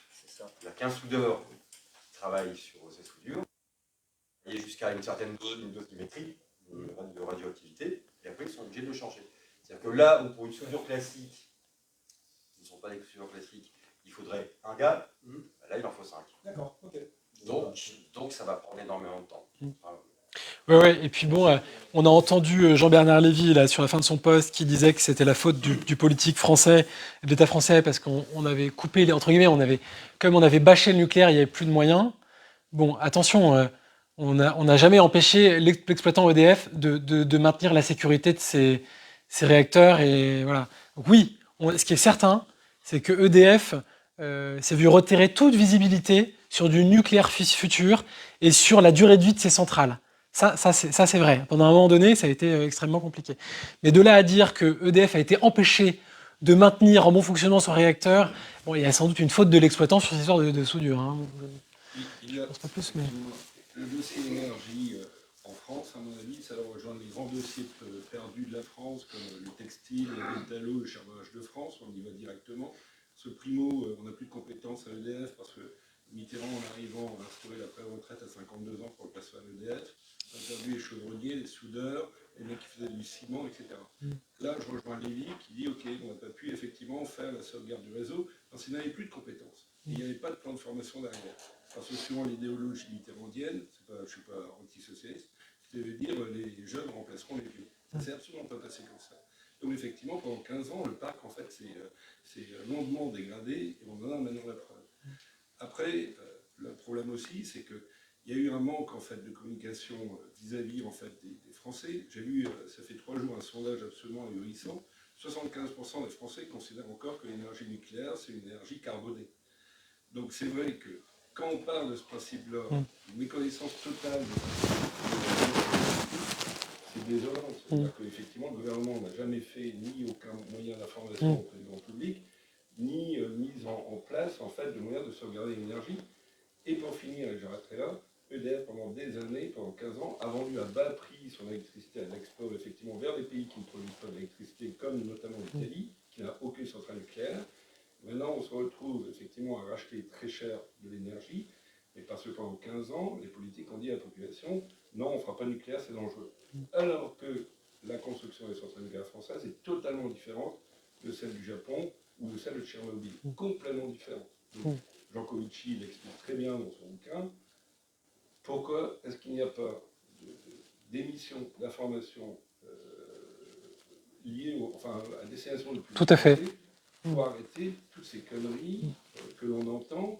Il y a qu'un soudeur qui travaille sur ces soudures et jusqu'à une certaine dosimétrie de radioactivité, et après ils sont obligés de le changer. C'est-à-dire que là où pour une soudure classique, ce ne sont pas des soudures classiques, il faudrait un gars, là il en faut 5. D'accord, ok. Donc ça va prendre énormément de temps. Ouais, et puis bon, on a entendu Jean-Bernard Lévy là, sur la fin de son poste qui disait que c'était la faute du politique français, de l'État français, parce qu'on avait coupé, entre guillemets, comme on avait bâché le nucléaire, il n'y avait plus de moyens. Bon, attention, on n'a jamais empêché l'exploitant EDF de maintenir la sécurité de ses réacteurs. Et voilà. Donc oui, ce qui est certain, c'est que EDF s'est vu retirer toute visibilité sur du nucléaire futur et sur la durée de vie de ses centrales. Ça c'est vrai. Pendant un moment donné, ça a été extrêmement compliqué. Mais de là à dire que EDF a été empêché de maintenir en bon fonctionnement son réacteur, bon, il y a sans doute une faute de l'exploitant sur ces histoires de soudure. Hein. Il y a, je pense pas plus, mais... Le dossier énergie en France, à mon avis, ça va rejoindre les grands dossiers perdus de la France, comme le textile, le métallo, le charbonnage de France, on y va directement. Ce primo, on n'a plus de compétences à EDF parce que Mitterrand, en arrivant, a instauré la pré-retraite à 52 ans pour le passer à l'EDF. On a perdu les chaudronniers, les soudeurs, les mecs qui faisaient du ciment, etc. Là, je rejoins Lévy qui dit, ok, on n'a pas pu effectivement faire la sauvegarde du réseau parce qu'il n'avait plus de compétences. Il n'y avait pas de plan de formation derrière. Parce que suivant l'idéologie mitterrandienne, je ne suis pas anti-socialiste, ça veut dire les jeunes remplaceront les vieux. Ça ne s'est absolument pas passé comme ça. Donc effectivement, pendant 15 ans, le parc, en fait, c'est longuement dégradé et on en a maintenant la preuve. Après, le problème aussi, c'est qu'il y a eu un manque en fait, de communication vis-à-vis en fait, des Français. J'ai vu, ça fait 3 jours, un sondage absolument ahurissant. 75% des Français considèrent encore que l'énergie nucléaire, c'est une énergie carbonée. Donc c'est vrai que quand on parle de ce principe-là, une méconnaissance totale de c'est désolant. C'est-à-dire qu'effectivement, le gouvernement n'a jamais fait ni aucun moyen d'information auprès du grand public, ni mise en place en fait, de moyens de sauvegarder l'énergie. Et pour finir, et j'arrêterai là, EDF, pendant des années, pendant 15 ans, a vendu à bas prix son électricité à l'export, effectivement, vers des pays qui ne produisent pas d'électricité, comme notamment l'Italie, qui n'a aucune centrale nucléaire. Maintenant, on se retrouve effectivement à racheter très cher de l'énergie, et parce que pendant 15 ans, les politiques ont dit à la population, non, on ne fera pas de nucléaire, c'est dangereux. Alors que la construction des centrales nucléaires françaises est totalement différente de celle du Japon ou de celle de Tchernobyl. Complètement différente. Donc, Jean Covici l'explique très bien dans son bouquin. Pourquoi est-ce qu'il n'y a pas d'émissions d'informations liées à destination du public Tout à fait. pour arrêter toutes ces conneries que l'on entend.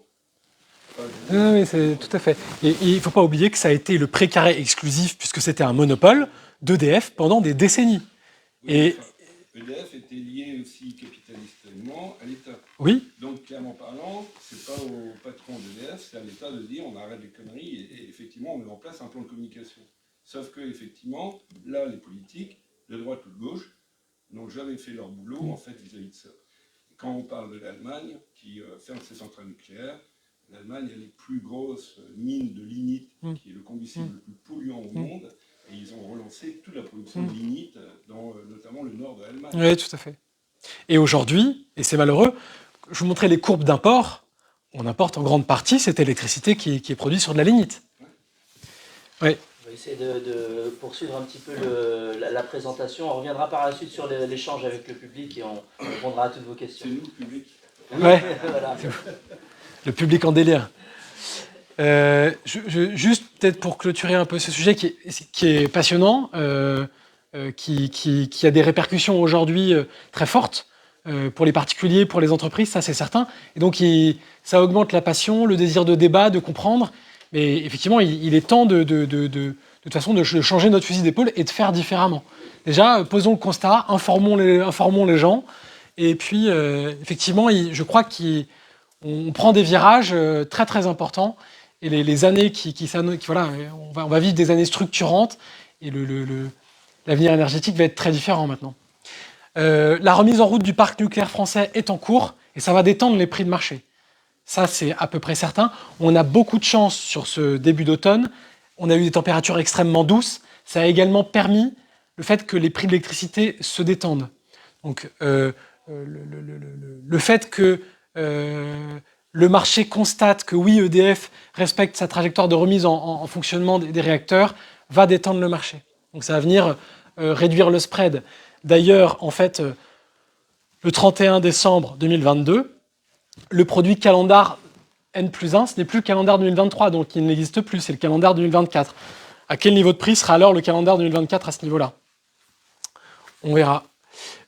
Oui, c'est tout à fait. Et il ne faut pas oublier que ça a été le précaré exclusif, puisque c'était un monopole d'EDF pendant des décennies. Oui, EDF était lié aussi capitalistiquement à l'État. Oui. Donc, clairement parlant, c'est pas au patron d'EDF, c'est à l'État de dire on arrête les conneries et effectivement on met en place un plan de communication. Sauf que effectivement, là, les politiques, de droite ou de gauche, n'ont jamais fait leur boulot en fait vis-à-vis de ça. Et quand on parle de l'Allemagne qui ferme ses centrales nucléaires, l'Allemagne a les plus grosses mines de lignite, qui est le combustible le plus polluant au monde, et ils ont relancé toute la production de lignite dans notamment le nord de l'Allemagne. Oui, tout à fait. Et aujourd'hui, et c'est malheureux, je vous montrais les courbes d'import. On importe en grande partie cette électricité qui est produite sur de la lignite. Oui. On va essayer de poursuivre un petit peu la présentation. On reviendra par la suite sur l'échange avec le public et on répondra à toutes vos questions. C'est nous le public. Ouais. Voilà. Le public en délire. Juste peut-être pour clôturer un peu ce sujet qui est passionnant, qui a des répercussions aujourd'hui très fortes pour les particuliers, pour les entreprises, ça c'est certain. Et donc ça augmente la passion, le désir de débat, de comprendre. Mais effectivement, il est temps de toute façon de changer notre fusil d'épaule et de faire différemment. Déjà, posons le constat, informons les gens. Et puis, effectivement, je crois qu'on prend des virages très très importants. Et les années voilà, on va vivre des années structurantes. Et l'avenir énergétique va être très différent maintenant. La remise en route du parc nucléaire français est en cours et ça va détendre les prix de marché. Ça, c'est à peu près certain. On a beaucoup de chance sur ce début d'automne. On a eu des températures extrêmement douces. Ça a également permis le fait que les prix de l'électricité se détendent. Donc, le fait que le marché constate que oui, EDF respecte sa trajectoire de remise en fonctionnement des réacteurs, va détendre le marché. Donc ça va venir réduire le spread. D'ailleurs, en fait, le 31 décembre 2022, le produit calendar N+1, ce n'est plus le calendar 2023, donc il n'existe plus, c'est le calendar 2024. À quel niveau de prix sera alors le calendar 2024 à ce niveau-là? On verra.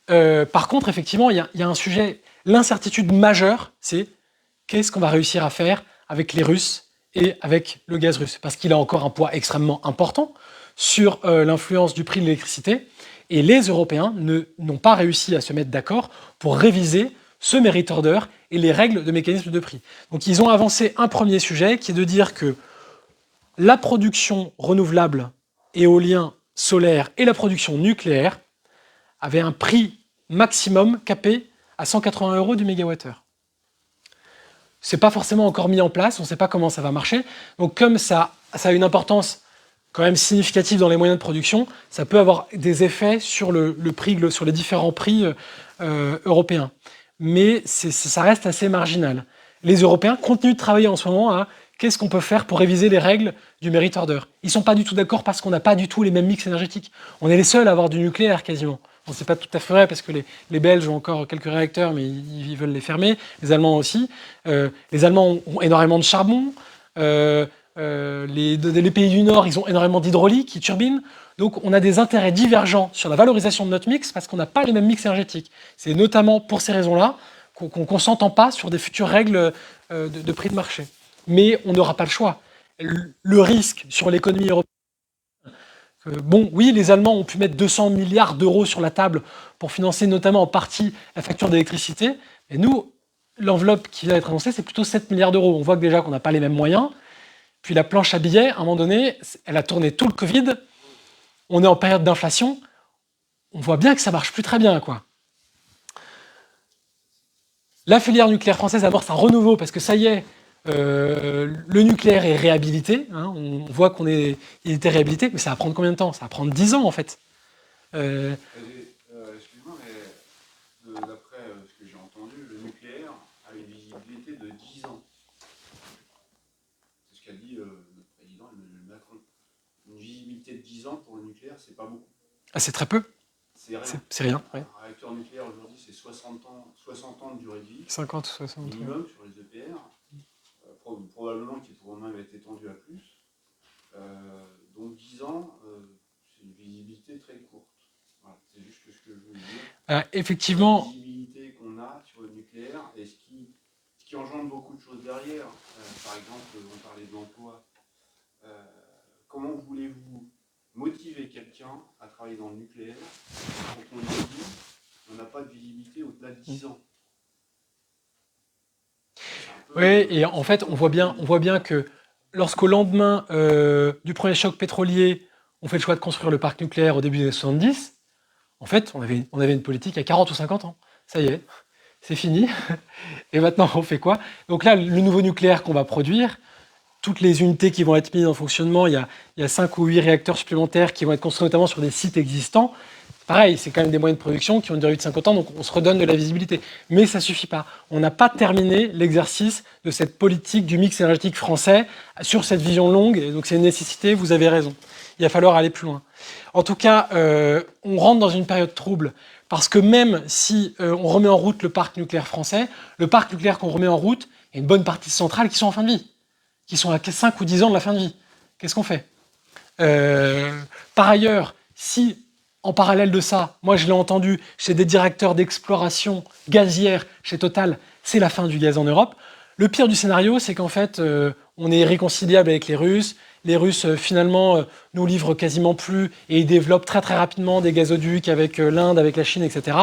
Par contre, effectivement, il y a un sujet, l'incertitude majeure, c'est qu'est-ce qu'on va réussir à faire avec les Russes et avec le gaz russe, parce qu'il a encore un poids extrêmement important sur l'influence du prix de l'électricité, et les Européens n'ont pas réussi à se mettre d'accord pour réviser ce merit order et les règles de mécanisme de prix. Donc ils ont avancé un premier sujet qui est de dire que la production renouvelable, éolien, solaire et la production nucléaire avaient un prix maximum capé à 180 € du mégawattheure. C'est pas forcément encore mis en place, on ne sait pas comment ça va marcher. Donc comme ça a une importance quand même significative dans les moyens de production, ça peut avoir des effets sur le prix, sur les différents prix européens. Mais ça reste assez marginal. Les Européens continuent de travailler en ce moment à qu'est-ce qu'on peut faire pour réviser les règles du merit order. Ils ne sont pas du tout d'accord parce qu'on n'a pas du tout les mêmes mix énergétiques. On est les seuls à avoir du nucléaire quasiment. Bon, c'est pas tout à fait vrai parce que les Belges ont encore quelques réacteurs, mais ils veulent les fermer. Les Allemands aussi. Les Allemands ont énormément de charbon. Les pays du Nord, ils ont énormément d'hydraulique, qui turbinent. Donc on a des intérêts divergents sur la valorisation de notre mix parce qu'on n'a pas les mêmes mix énergétiques. C'est notamment pour ces raisons-là qu'on ne s'entend pas sur des futures règles de prix de marché. Mais on n'aura pas le choix. Le risque sur l'économie européenne, bon, oui, les Allemands ont pu mettre 200 milliards d'euros sur la table pour financer notamment en partie la facture d'électricité. Et nous, l'enveloppe qui va être annoncée, c'est plutôt 7 milliards d'euros. On voit que déjà qu'on n'a pas les mêmes moyens. Puis la planche à billets, à un moment donné, elle a tourné tout le Covid. On est en période d'inflation. On voit bien que ça marche plus très bien, quoi. La filière nucléaire française amorce un renouveau parce que ça y est, Le nucléaire est réhabilité, hein, on voit il était réhabilité, mais ça va prendre combien de temps? Ça va prendre 10 ans en fait. Excuse-moi, mais d'après ce que j'ai entendu, le nucléaire a une visibilité de 10 ans. C'est ce qu'a dit notre président Emmanuel Macron. Une visibilité de 10 ans pour le nucléaire, c'est pas beaucoup. Ah, c'est très peu? C'est rien. C'est rien, ouais. Un réacteur nucléaire aujourd'hui, c'est 60 ans de durée de vie. 50, 60. Minimum sur les EPR. Probablement qu'ils pourront même être étendus à plus. Donc 10 ans, c'est une visibilité très courte. Voilà, c'est juste ce que je voulais dire. Effectivement. La visibilité qu'on a sur le nucléaire et ce qui engendre beaucoup de choses derrière. Par exemple, on parlait de l'emploi. Comment voulez-vous motiver quelqu'un à travailler dans le nucléaire quand on lui dit on n'a pas de visibilité au-delà de 10 ans? Oui, et en fait, on voit bien que lorsqu'au lendemain du premier choc pétrolier, on fait le choix de construire le parc nucléaire au début des années 70, en fait, on avait une politique à 40 ou 50 ans. Ça y est, c'est fini. Et maintenant, on fait quoi? Donc là, le nouveau nucléaire qu'on va produire, toutes les unités qui vont être mises en fonctionnement, il y a 5 ou 8 réacteurs supplémentaires qui vont être construits notamment sur des sites existants. Pareil, c'est quand même des moyens de production qui ont une durée de 50 ans, donc on se redonne de la visibilité. Mais ça ne suffit pas. On n'a pas terminé l'exercice de cette politique du mix énergétique français sur cette vision longue, et donc c'est une nécessité, vous avez raison. Il va falloir aller plus loin. En tout cas, on rentre dans une période trouble, parce que même si on remet en route le parc nucléaire français, le parc nucléaire qu'on remet en route, il y a une bonne partie de centrales qui sont en fin de vie, qui sont à 5 ou 10 ans de la fin de vie. Qu'est-ce qu'on fait? Par ailleurs, si en parallèle de ça, moi je l'ai entendu chez des directeurs d'exploration gazière chez Total, c'est la fin du gaz en Europe. Le pire du scénario, c'est qu'en fait, on est réconciliable avec les Russes. Les Russes, finalement, nous livrent quasiment plus et ils développent très très rapidement des gazoducs avec l'Inde, avec la Chine, etc.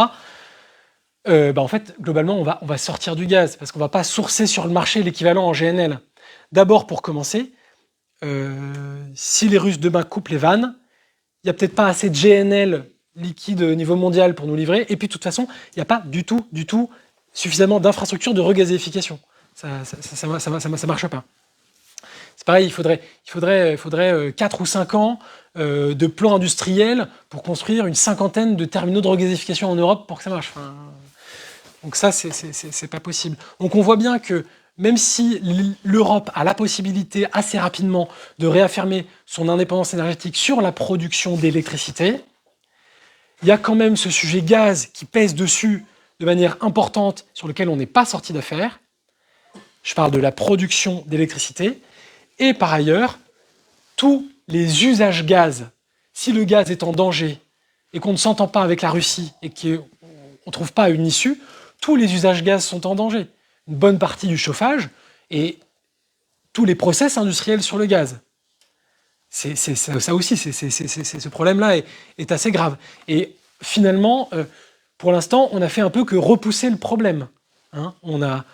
En fait, globalement, on va sortir du gaz parce qu'on ne va pas sourcer sur le marché l'équivalent en GNL. D'abord, pour commencer, si les Russes demain coupent les vannes, il n'y a peut-être pas assez de GNL liquide au niveau mondial pour nous livrer. Et puis, de toute façon, il n'y a pas du tout suffisamment d'infrastructures de regazéification. Ça marche pas. C'est pareil, il faudrait 4 ou 5 ans de plan industriel pour construire une cinquantaine de terminaux de regazéification en Europe pour que ça marche. Enfin, donc ça, c'est pas possible. Donc on voit bien que même si l'Europe a la possibilité assez rapidement de réaffirmer son indépendance énergétique sur la production d'électricité, il y a quand même ce sujet gaz qui pèse dessus de manière importante, sur lequel on n'est pas sorti d'affaire. Je parle de la production d'électricité. Et par ailleurs, tous les usages gaz, si le gaz est en danger et qu'on ne s'entend pas avec la Russie et qu'on ne trouve pas une issue, tous les usages gaz sont en danger. Une bonne partie du chauffage et tous les process industriels sur le gaz. Ça aussi, ce problème-là est assez grave. Et finalement, pour l'instant, on n'a fait un peu que repousser le problème. Hein, on a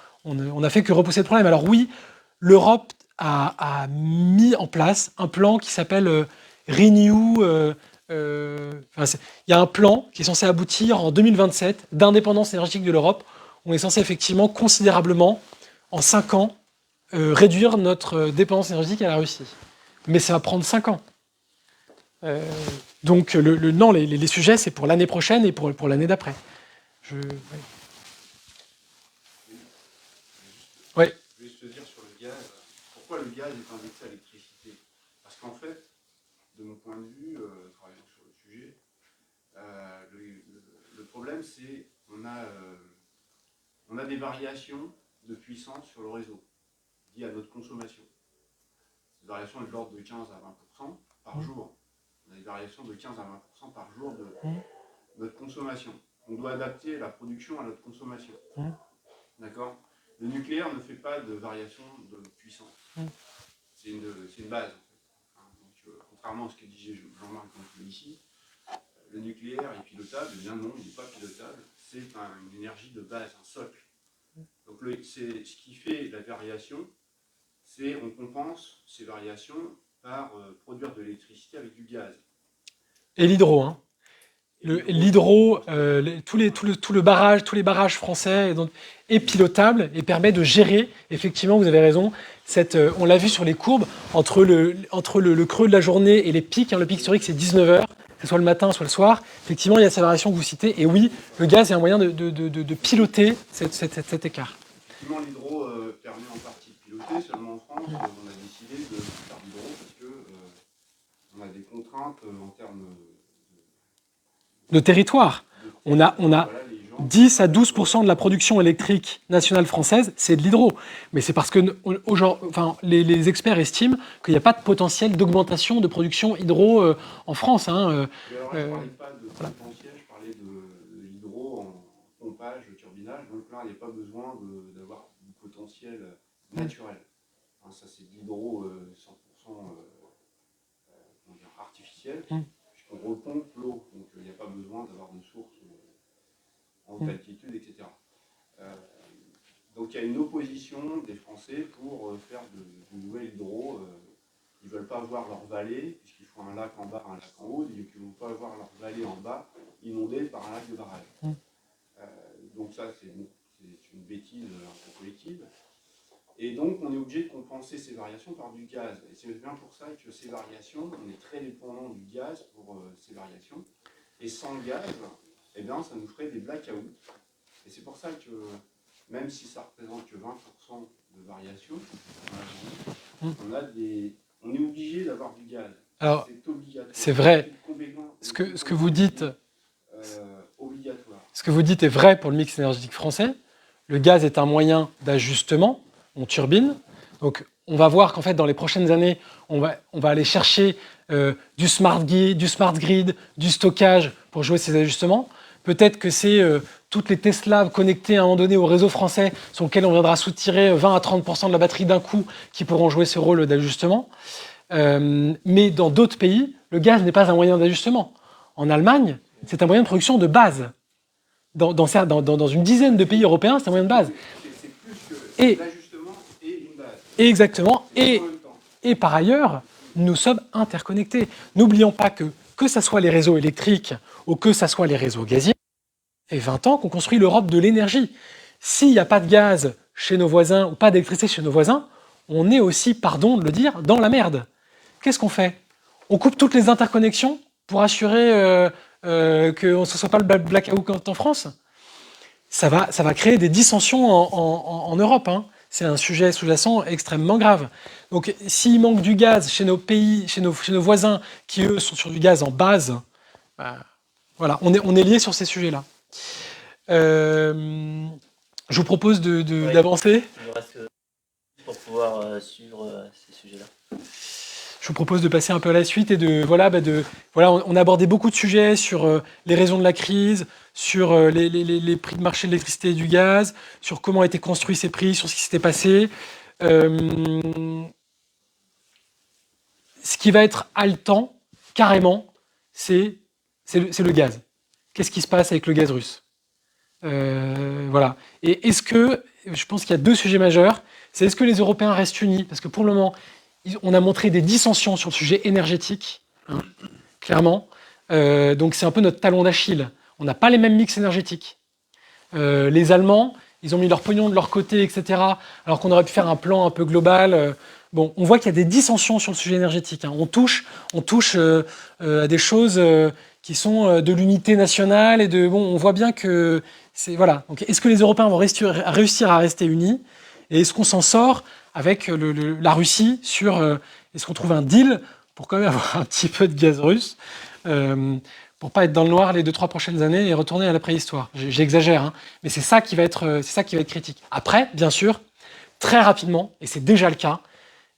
fait que repousser le problème. Alors oui, l'Europe a mis en place un plan qui s'appelle Renew. Il y a un plan qui est censé aboutir en 2027 d'indépendance énergétique de l'Europe. On est censé effectivement considérablement, en 5 ans, réduire notre dépendance énergétique à la Russie. Mais ça va prendre 5 ans. Donc non, les sujets, c'est pour l'année prochaine et pour l'année d'après. Ouais. Je vais te dire sur le gaz, pourquoi le gaz est indexé à l'électricité? Parce qu'en fait, de mon point de vue, travaillant sur le sujet, le problème c'est qu'on a des variations de puissance sur le réseau, liées à notre consommation. Des variations de l'ordre de 15 à 20% par jour. On a des variations de 15 à 20% par jour de notre consommation. On doit adapter la production à notre consommation. D'accord? Le nucléaire ne fait pas de variation de puissance. C'est une base. En fait. Donc, contrairement à ce que disait Jean-Marc ici, le nucléaire est pilotable. Eh bien non, il n'est pas pilotable. C'est une énergie de base, un socle. Donc ce qui fait la variation, c'est on compense ces variations par produire de l'électricité avec du gaz. Et l'hydro, hein. l'hydro, tous les barrages français est pilotable et permet de gérer, effectivement, vous avez raison, on l'a vu sur les courbes, entre le creux de la journée et les pics, le pic historique c'est 19h, que ce soit le matin, soit le soir, effectivement il y a ces variations que vous citez, et oui, le gaz est un moyen de piloter cet écart. Effectivement, l'hydro permet en partie de piloter, seulement en France, on a décidé de faire l'hydro parce que on a des contraintes en termes de territoire. On a voilà, 10 à 12% de la production électrique nationale française, c'est de l'hydro. Mais c'est parce que les experts estiment qu'il n'y a pas de potentiel d'augmentation de production hydro en France. Mais alors là, je ne parlais pas de potentiel, je parlais de l'hydro en pompage, turbinage. Donc là, il n'y a pas besoin d'avoir du potentiel naturel. Hein, ça, c'est de l'hydro 100% artificiel, puisqu'on repompe l'eau. Donc il n'y a pas besoin d'avoir de source en haute altitude, etc. Donc il y a une opposition des Français pour faire de nouvelles hydro. Ils ne veulent pas voir leur vallée, puisqu'il faut un lac en bas, un lac en haut, ils ne veulent pas voir leur vallée en bas inondée par un lac de barrage. Donc ça, c'est une bêtise un peu collective. Et donc, on est obligé de compenser ces variations par du gaz. Et c'est bien pour ça que ces variations, on est très dépendant du gaz pour ces variations. Et sans le gaz, eh bien, ça nous ferait des blackouts. Et c'est pour ça que, même si ça représente que 20% de variations, on est obligé d'avoir du gaz. Alors, c'est obligatoire. C'est vrai. Ce que vous dites, ce que vous dites est vrai pour le mix énergétique français. Le gaz est un moyen d'ajustement. On turbine. Donc, on va voir qu'en fait, dans les prochaines années, on va aller chercher du smart grid, du stockage pour jouer ces ajustements. Peut-être que c'est toutes les Tesla connectées à un moment donné au réseau français sur lequel on viendra soutirer 20 à 30% de la batterie d'un coup qui pourront jouer ce rôle d'ajustement. Mais dans d'autres pays, le gaz n'est pas un moyen d'ajustement. En Allemagne, c'est un moyen de production de base. Dans une dizaine de pays européens, c'est un moyen de base. C'est plus que l'ajustement et une base. Exactement. Et par ailleurs, nous sommes interconnectés. N'oublions pas que ce soit les réseaux électriques ou que ce soit les réseaux gaziers, ça fait 20 ans qu'on construit l'Europe de l'énergie. S'il n'y a pas de gaz chez nos voisins ou pas d'électricité chez nos voisins, on est aussi, pardon de le dire, dans la merde. Qu'est-ce qu'on fait? On coupe toutes les interconnexions pour assurer que ce ne soit pas le blackout en France? Ça va créer des dissensions en Europe. Hein. C'est un sujet sous-jacent extrêmement grave. Donc, s'il manque du gaz chez nos pays, chez nos voisins, qui eux sont sur du gaz en base, voilà, on est liés sur ces sujets-là. Je vous propose d'avancer. Il nous reste pour pouvoir suivre ces sujets-là. Je vous propose de passer un peu à la suite et on a abordé beaucoup de sujets sur les raisons de la crise, sur les prix de marché de l'électricité et du gaz, sur comment ont été construits ces prix, sur ce qui s'était passé. Ce qui va être haletant, carrément, c'est le gaz. Qu'est-ce qui se passe avec le gaz russe? Voilà. Et je pense qu'il y a deux sujets majeurs. C'est est-ce que les Européens restent unis? Parce que pour le moment, on a montré des dissensions sur le sujet énergétique, hein, clairement. Donc c'est un peu notre talon d'Achille. On n'a pas les mêmes mix énergétiques. Les Allemands, ils ont mis leur pognon de leur côté, etc. Alors qu'on aurait pu faire un plan un peu global. Bon, on voit qu'il y a des dissensions sur le sujet énergétique. Hein. On touche à des choses qui sont de l'unité nationale et on voit bien que c'est voilà. Donc, est-ce que les Européens vont réussir à rester unis? Et est-ce qu'on s'en sort avec la Russie sur est-ce qu'on trouve un deal pour quand même avoir un petit peu de gaz russe pour pas être dans le noir les 2-3 prochaines années et retourner à la préhistoire. J'exagère, hein, mais c'est ça qui va être critique. Après, bien sûr, très rapidement, et c'est déjà le cas,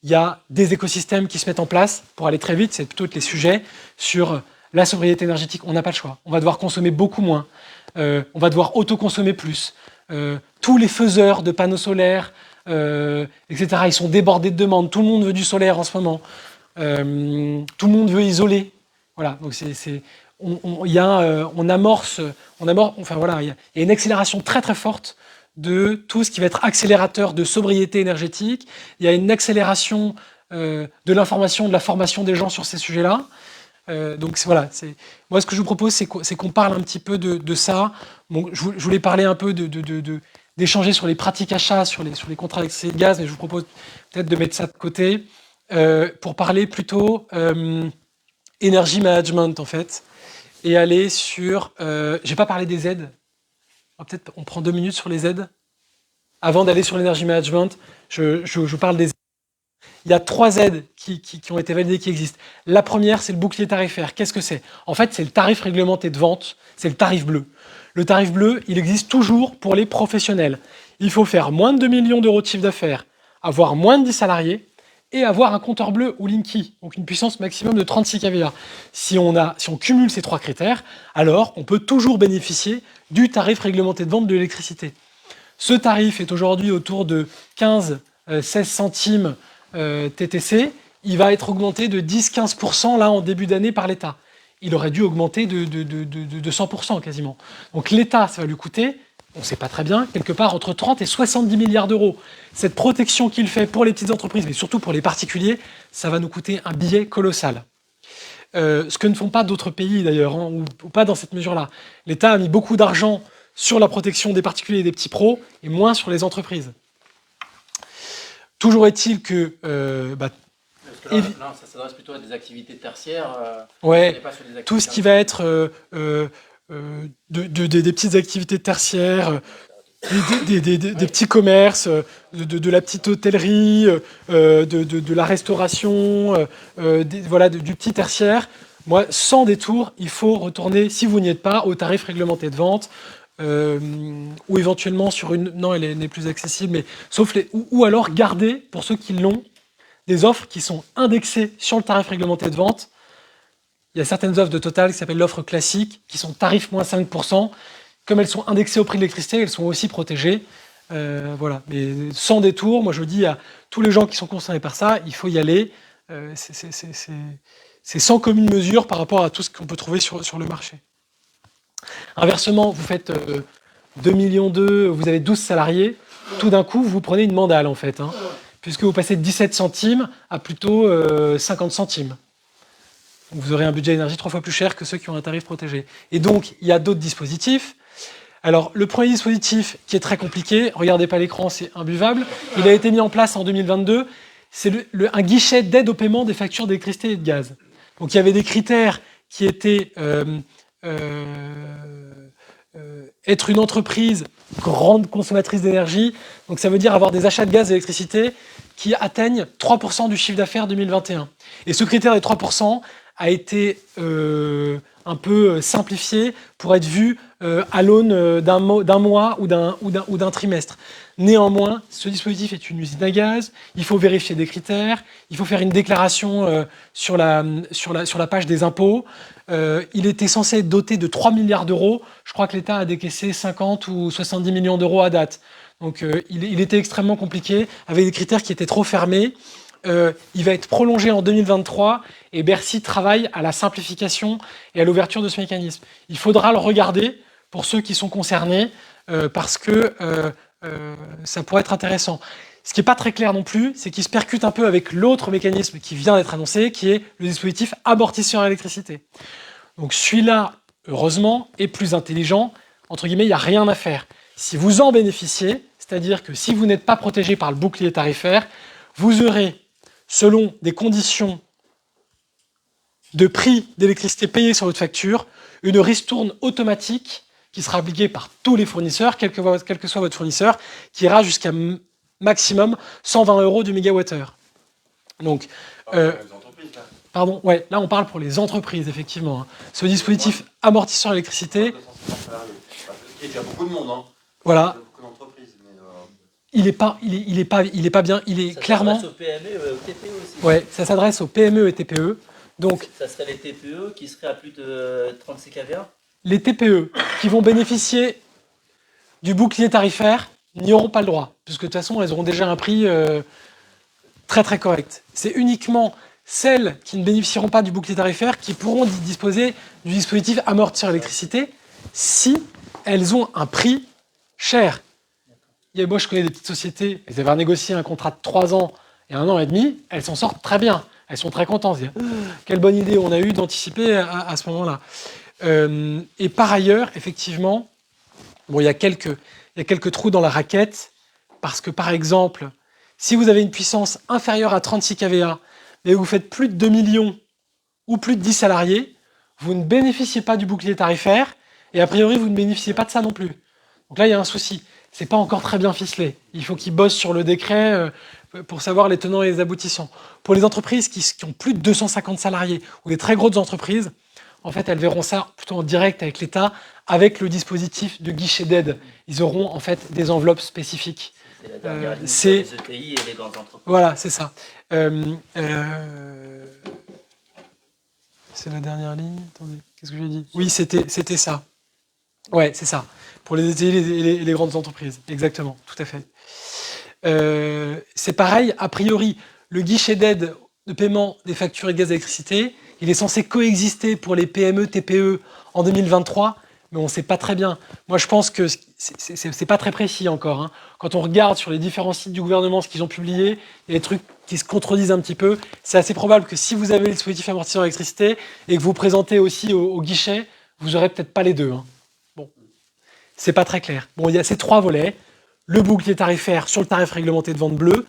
il y a des écosystèmes qui se mettent en place pour aller très vite. C'est plutôt les sujets sur la sobriété énergétique. On n'a pas le choix. On va devoir consommer beaucoup moins. On va devoir autoconsommer plus. Tous les faiseurs de panneaux solaires, etc., ils sont débordés de demandes. Tout le monde veut du solaire en ce moment. Tout le monde veut isoler. Voilà. Donc il y a une accélération très très forte de tout ce qui va être accélérateur de sobriété énergétique. Il y a une accélération de l'information, de la formation des gens sur ces sujets-là. Donc voilà, moi ce que je vous propose, c'est qu'on parle un petit peu de ça. Bon, je voulais parler un peu d'échanger sur les pratiques achats, sur les contrats d'électricité et de gaz, mais je vous propose peut-être de mettre ça de côté pour parler plutôt énergie management en fait, et aller sur... je vais pas parler des aides. Peut-être on prend 2 minutes sur les aides. Avant d'aller sur l'énergie management, je parle des aides. Il y a 3 aides qui ont été validées, qui existent. La première, c'est le bouclier tarifaire. Qu'est-ce que c'est? En fait, c'est le tarif réglementé de vente, c'est le tarif bleu. Le tarif bleu, il existe toujours pour les professionnels. Il faut faire moins de 2 millions d'euros de chiffre d'affaires, avoir moins de 10 salariés et avoir un compteur bleu ou Linky, donc une puissance maximum de 36 kVA. Si on cumule ces 3 critères, alors on peut toujours bénéficier du tarif réglementé de vente de l'électricité. Ce tarif est aujourd'hui autour de 15-16 centimes TTC. Il va être augmenté de 10-15% là en début d'année par l'État. Il aurait dû augmenter de 100% quasiment. Donc l'État, ça va lui coûter, on ne sait pas très bien, quelque part entre 30 et 70 milliards d'euros. Cette protection qu'il fait pour les petites entreprises, mais surtout pour les particuliers, ça va nous coûter un billet colossal. Ce que ne font pas d'autres pays d'ailleurs, hein, ou pas dans cette mesure-là. L'État a mis beaucoup d'argent sur la protection des particuliers et des petits pros, et moins sur les entreprises. Toujours est-il que... Là, ça s'adresse plutôt à des activités tertiaires. Ouais, pas sur des activités tout ce qui va être des petites activités tertiaires, des petits commerces, de la petite hôtellerie, de la restauration, voilà, du petit tertiaire. Moi, sans détour, il faut retourner, si vous n'y êtes pas, au tarif réglementé de vente, ou éventuellement sur une... Non, elle n'est plus accessible, mais sauf ou alors garder, pour ceux qui l'ont, des offres qui sont indexées sur le tarif réglementé de vente. Il y a certaines offres de Total qui s'appellent l'offre classique, qui sont tarif moins 5%. Comme elles sont indexées au prix de l'électricité, elles sont aussi protégées. Voilà. Mais sans détour, moi je dis à tous les gens qui sont concernés par ça, il faut y aller. C'est sans commune mesure par rapport à tout ce qu'on peut trouver sur le marché. Inversement, vous faites 2,2 millions, vous avez 12 salariés, tout d'un coup, vous prenez une mandale en fait, hein, puisque vous passez de 17 centimes à plutôt 50 centimes. Donc vous aurez un budget énergie 3 fois plus cher que ceux qui ont un tarif protégé. Et donc, il y a d'autres dispositifs. Alors, le premier dispositif qui est très compliqué, regardez pas l'écran, c'est imbuvable, il a été mis en place en 2022, c'est un guichet d'aide au paiement des factures d'électricité et de gaz. Donc il y avait des critères qui étaient être une entreprise grande consommatrice d'énergie, donc ça veut dire avoir des achats de gaz et d'électricité qui atteignent 3% du chiffre d'affaires 2021. Et ce critère des 3% a été un peu simplifié pour être vu à l'aune d'un mois ou d'un trimestre. Néanmoins, ce dispositif est une usine à gaz, il faut vérifier des critères, il faut faire une déclaration sur la page des impôts. Il était censé être doté de 3 milliards d'euros. Je crois que l'État a décaissé 50 ou 70 millions d'euros à date. Donc il était extrêmement compliqué, avec des critères qui étaient trop fermés. Il va être prolongé en 2023 et Bercy travaille à la simplification et à l'ouverture de ce mécanisme. Il faudra le regarder pour ceux qui sont concernés parce que ça pourrait être intéressant. Ce qui n'est pas très clair non plus, c'est qu'il se percute un peu avec l'autre mécanisme qui vient d'être annoncé, qui est le dispositif amortisseur à l'électricité. Donc celui-là, heureusement, est plus intelligent. Entre guillemets, il n'y a rien à faire. Si vous en bénéficiez, c'est-à-dire que si vous n'êtes pas protégé par le bouclier tarifaire, vous aurez, selon des conditions de prix d'électricité payée sur votre facture, une ristourne automatique qui sera appliquée par tous les fournisseurs, quel que soit votre fournisseur, qui ira jusqu'à maximum 120 € du mégawattheure. Donc, pardon, ouais, là on parle pour les entreprises, effectivement. Hein. Ce dispositif amortisseur électricité. Il y a déjà beaucoup de monde, hein. Voilà. Beaucoup d'entreprises, mais il est pas bien. Il est clairement. Ça s'adresse aux PME et aux TPE aussi. Ouais, ça s'adresse aux PME et TPE. Donc, ça serait les TPE qui seraient à plus de 36 kVA. Les TPE qui vont bénéficier du bouclier tarifaire n'y auront pas le droit, puisque de toute façon, elles auront déjà un prix très très correct. C'est uniquement celles qui ne bénéficieront pas du bouclier tarifaire qui pourront disposer du dispositif amortisseur électricité si elles ont un prix cher. Moi, je connais des petites sociétés, elles avaient négocié un contrat de 3 ans et 1 an et demi, elles s'en sortent très bien. Elles sont très contentes. Elles disent, ah, quelle bonne idée on a eu d'anticiper à ce moment-là. Et par ailleurs, effectivement, bon, il y a quelques trous dans la raquette, parce que par exemple, si vous avez une puissance inférieure à 36 kVA, mais vous faites plus de 2 millions ou plus de 10 salariés, vous ne bénéficiez pas du bouclier tarifaire, et a priori, vous ne bénéficiez pas de ça non plus. Donc là, il y a un souci. C'est pas encore très bien ficelé. Il faut qu'ils bossent sur le décret pour savoir les tenants et les aboutissants. Pour les entreprises qui ont plus de 250 salariés ou les très grosses entreprises, en fait, elles verront ça plutôt en direct avec l'État, avec le dispositif de guichet d'aide. Ils auront en fait des enveloppes spécifiques. C'est la dernière ligne sur les ETI et les grandes entreprises. Voilà, c'est ça. C'est la dernière ligne. Attendez, qu'est-ce que j'ai dit? Oui, c'était ça. Ouais, c'est ça. Pour les ETI et les grandes entreprises. Exactement, tout à fait. C'est pareil, a priori, le guichet d'aide de paiement des factures de gaz et d'électricité, il est censé coexister pour les PME, TPE en 2023, mais on ne sait pas très bien. Moi, je pense que c'est pas très précis encore. Hein. Quand on regarde sur les différents sites du gouvernement ce qu'ils ont publié, il y a des trucs qui se contredisent un petit peu. C'est assez probable que si vous avez le dispositif amortisseur électricité et que vous présentez aussi au guichet, vous n'aurez peut-être pas les deux. Hein. Bon, c'est pas très clair. Bon, il y a ces trois volets. Le bouclier tarifaire sur le tarif réglementé de vente bleue.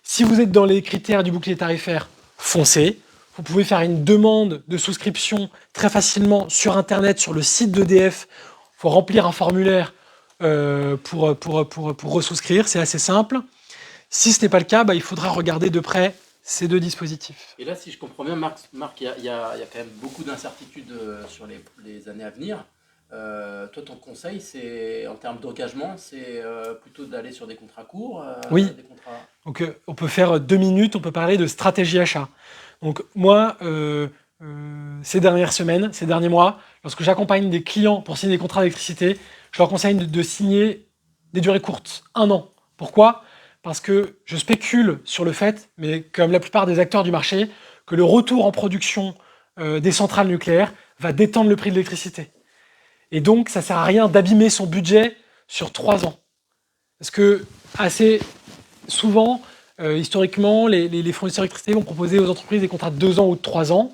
Si vous êtes dans les critères du bouclier tarifaire, foncez. Vous pouvez faire une demande de souscription très facilement sur Internet, sur le site d'EDF. Il faut remplir un formulaire pour ressouscrire, c'est assez simple. Si ce n'est pas le cas, il faudra regarder de près ces deux dispositifs. Et là, si je comprends bien, Marc, il y a quand même beaucoup d'incertitudes sur les années à venir. Toi, ton conseil, c'est en termes d'engagement, c'est plutôt d'aller sur des contrats courts. Oui. Des contrats... Donc, on peut faire 2 minutes. On peut parler de stratégie achat. Donc moi, ces dernières semaines, ces derniers mois, lorsque j'accompagne des clients pour signer des contrats d'électricité, je leur conseille de signer des durées courtes, 1 an. Pourquoi? Parce que je spécule sur le fait, mais comme la plupart des acteurs du marché, que le retour en production des centrales nucléaires va détendre le prix de l'électricité. Et donc, ça ne sert à rien d'abîmer son budget sur 3 ans. Parce que, assez souvent, historiquement, les fournisseurs d'électricité vont proposer aux entreprises des contrats de 2 ans ou de 3 ans.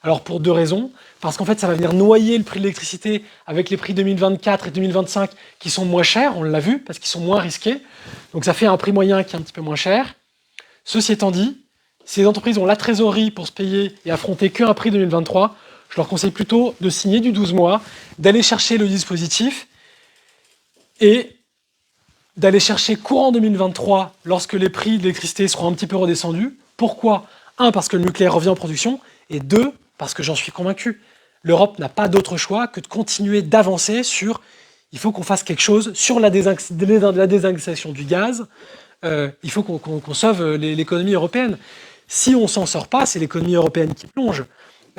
Alors, pour 2 raisons. Parce qu'en fait, ça va venir noyer le prix de l'électricité avec les prix 2024 et 2025 qui sont moins chers, on l'a vu, parce qu'ils sont moins risqués. Donc, ça fait un prix moyen qui est un petit peu moins cher. Ceci étant dit, si les entreprises ont la trésorerie pour se payer et affronter qu'un prix 2023, je leur conseille plutôt de signer du 12 mois, d'aller chercher le dispositif et d'aller chercher courant 2023 lorsque les prix de l'électricité seront un petit peu redescendus. Pourquoi? 1, parce que le nucléaire revient en production, et 2, parce que j'en suis convaincu. L'Europe n'a pas d'autre choix que de continuer d'avancer sur... Il faut qu'on fasse quelque chose sur la désindexation du gaz. Il faut qu'on sauve l'économie européenne. Si on ne s'en sort pas, c'est l'économie européenne qui plonge.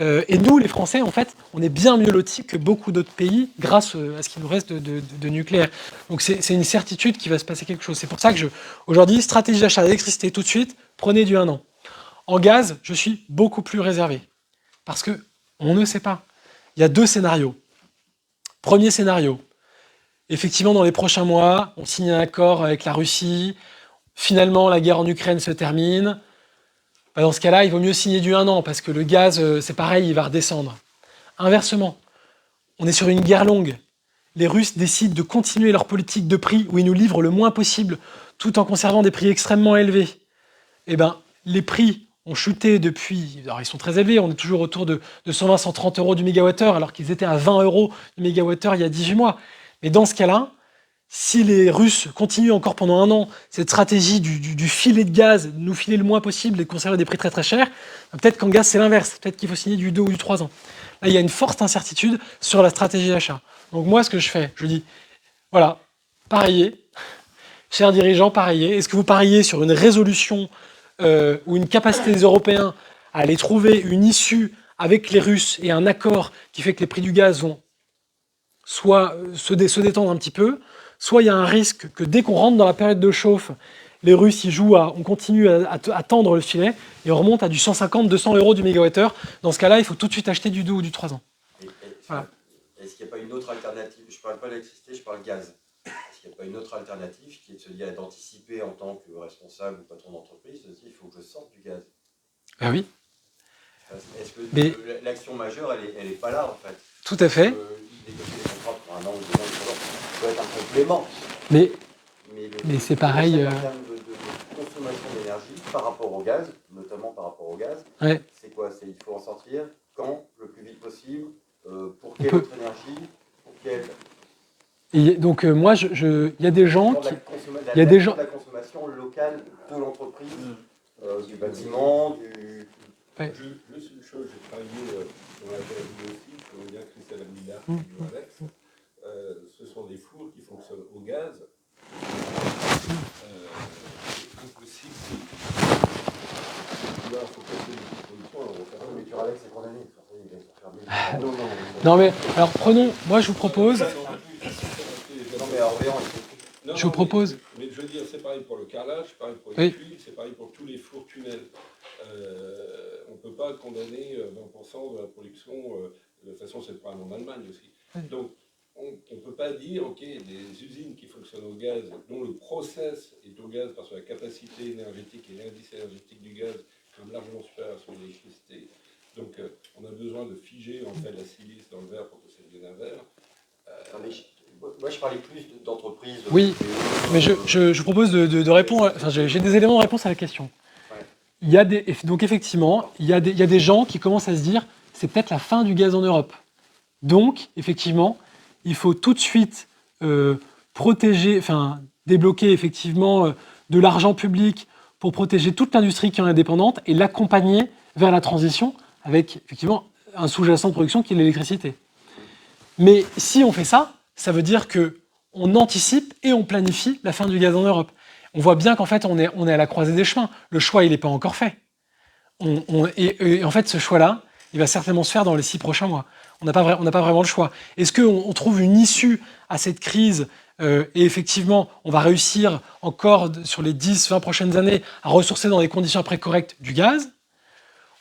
Et nous, les Français, en fait, on est bien mieux lotis que beaucoup d'autres pays grâce à ce qu'il nous reste de nucléaire. Donc c'est une certitude qu'il va se passer quelque chose. C'est pour ça que aujourd'hui, stratégie d'achat d'électricité tout de suite, prenez du 1 an. En gaz, je suis beaucoup plus réservé. Parce que on ne sait pas. Il y a 2 scénarios. Premier scénario, effectivement, dans les prochains mois, on signe un accord avec la Russie. Finalement, la guerre en Ukraine se termine. Dans ce cas-là, il vaut mieux signer du 1 an, parce que le gaz, c'est pareil, il va redescendre. Inversement, on est sur une guerre longue. Les Russes décident de continuer leur politique de prix, où ils nous livrent le moins possible, tout en conservant des prix extrêmement élevés. Eh bien, les prix ont chuté depuis... Alors, ils sont très élevés, on est toujours autour de 120-130 euros du mégawattheure, alors qu'ils étaient à 20 euros du mégawattheure il y a 18 mois. Mais dans ce cas-là, si les Russes continuent encore pendant 1 an cette stratégie du filet de gaz, de nous filer le moins possible et de conserver des prix très très chers, peut-être qu'en gaz c'est l'inverse, peut-être qu'il faut signer du 2 ou du 3 ans. Là il y a une forte incertitude sur la stratégie d'achat. Donc moi ce que je fais, je dis, voilà, pariez, chers dirigeants, pariez. Est-ce que vous pariez sur une résolution ou une capacité des Européens à aller trouver une issue avec les Russes et un accord qui fait que les prix du gaz vont soit se détendre un petit peu, soit il y a un risque que dès qu'on rentre dans la période de chauffe, les Russes y jouent, on continue à tendre le filet et on remonte à du 150-200 euros du mégawattheure. Dans ce cas-là, il faut tout de suite acheter du 2 ou du 3 ans. Voilà. Est-ce qu'il n'y a pas une autre alternative? Je ne parle pas d'électricité, je parle gaz. Est-ce qu'il n'y a pas une autre alternative qui est de se dire d'anticiper en tant que responsable ou patron d'entreprise, de se dire il faut que je sorte du gaz? Ben oui. Est-ce que Mais- l'action majeure, elle est pas là, en fait? Tout à fait. Négocier des contrats pour 1 an ou 2 ans, 3 ans, ça doit être un complément. Mais Mais c'est pareil, En termes de consommation d'énergie par rapport au gaz, notamment par rapport au gaz, ouais. c'est quoi? Il faut en sortir quand? Le plus vite possible? Pour On quelle peut- autre énergie? Pour quelle... Et donc moi, il y a des gens Sur qui... la il y a des gens- la consommation locale de l'entreprise, du bâtiment, du... Ouais. Juste une chose, j'ai travaillé dans la PME aussi, je connais bien Christelle Amida et Alex. Ce sont des fours qui fonctionnent au gaz. C'est impossible. Là, il faut passer des dispositions, alors on va faire Mais tu Alex est condamné, il va se faire Ah, non, non. Non mais, alors prenons, moi je vous propose... Non mais Orléans, Non, Je vous propose- Mais je veux dire, c'est pareil pour le carrelage, c'est pareil pour les Oui. tuiles, c'est pareil pour tous les fours tunnels. On ne peut pas condamner 20% de la production. De toute façon, c'est le problème en Allemagne aussi. Oui. Donc, on ne peut pas dire, OK, des usines qui fonctionnent au gaz, dont le process est au gaz parce que la capacité énergétique et l'indice énergétique du gaz est quand même largement supérieur à celui de l'électricité. Donc, on a besoin de figer en fait la silice dans le verre pour que ça devienne un verre. moi je parlais plus d'entreprises. Oui, mais je vous propose de répondre... Enfin, j'ai des éléments de réponse à la question. Ouais. Il y a donc effectivement, il y a des gens qui commencent à se dire c'est peut-être la fin du gaz en Europe. Donc, effectivement, il faut tout de suite protéger, enfin, débloquer effectivement de l'argent public pour protéger toute l'industrie qui en est dépendante et l'accompagner vers la transition avec effectivement un sous-jacent de production qui est l'électricité. Mais si on fait ça, ça veut dire qu'on anticipe et on planifie la fin du gaz en Europe. On voit bien qu'en fait, on est à la croisée des chemins. Le choix, il n'est pas encore fait. Et en fait, ce choix-là, il va certainement se faire dans les 6 prochains mois. On n'a pas vraiment le choix. Est-ce qu'on trouve une issue à cette crise et effectivement, on va réussir encore sur les 10-20 prochaines années à ressourcer dans des conditions après correctes du gaz?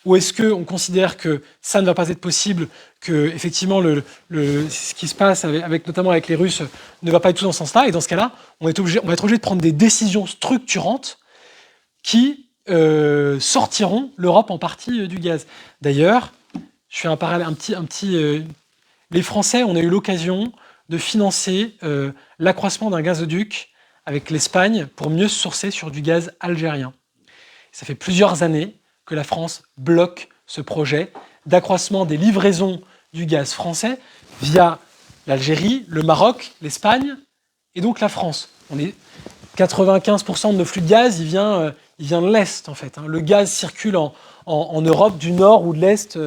Ou est-ce qu'on considère que ça ne va pas être possible, que effectivement ce qui se passe notamment avec les Russes ne va pas être tout dans ce sens-là? Et dans ce cas-là, on va être obligé de prendre des décisions structurantes qui sortiront l'Europe en partie du gaz. D'ailleurs, je fais un parallèle, les Français, on a eu l'occasion de financer l'accroissement d'un gazoduc avec l'Espagne pour mieux se sourcer sur du gaz algérien. Ça fait plusieurs années que la France bloque ce projet d'accroissement des livraisons du gaz français via l'Algérie, le Maroc, l'Espagne et donc la France. 95% de nos flux de gaz, il vient de l'Est en fait. Le gaz circule en Europe du Nord ou de l'Est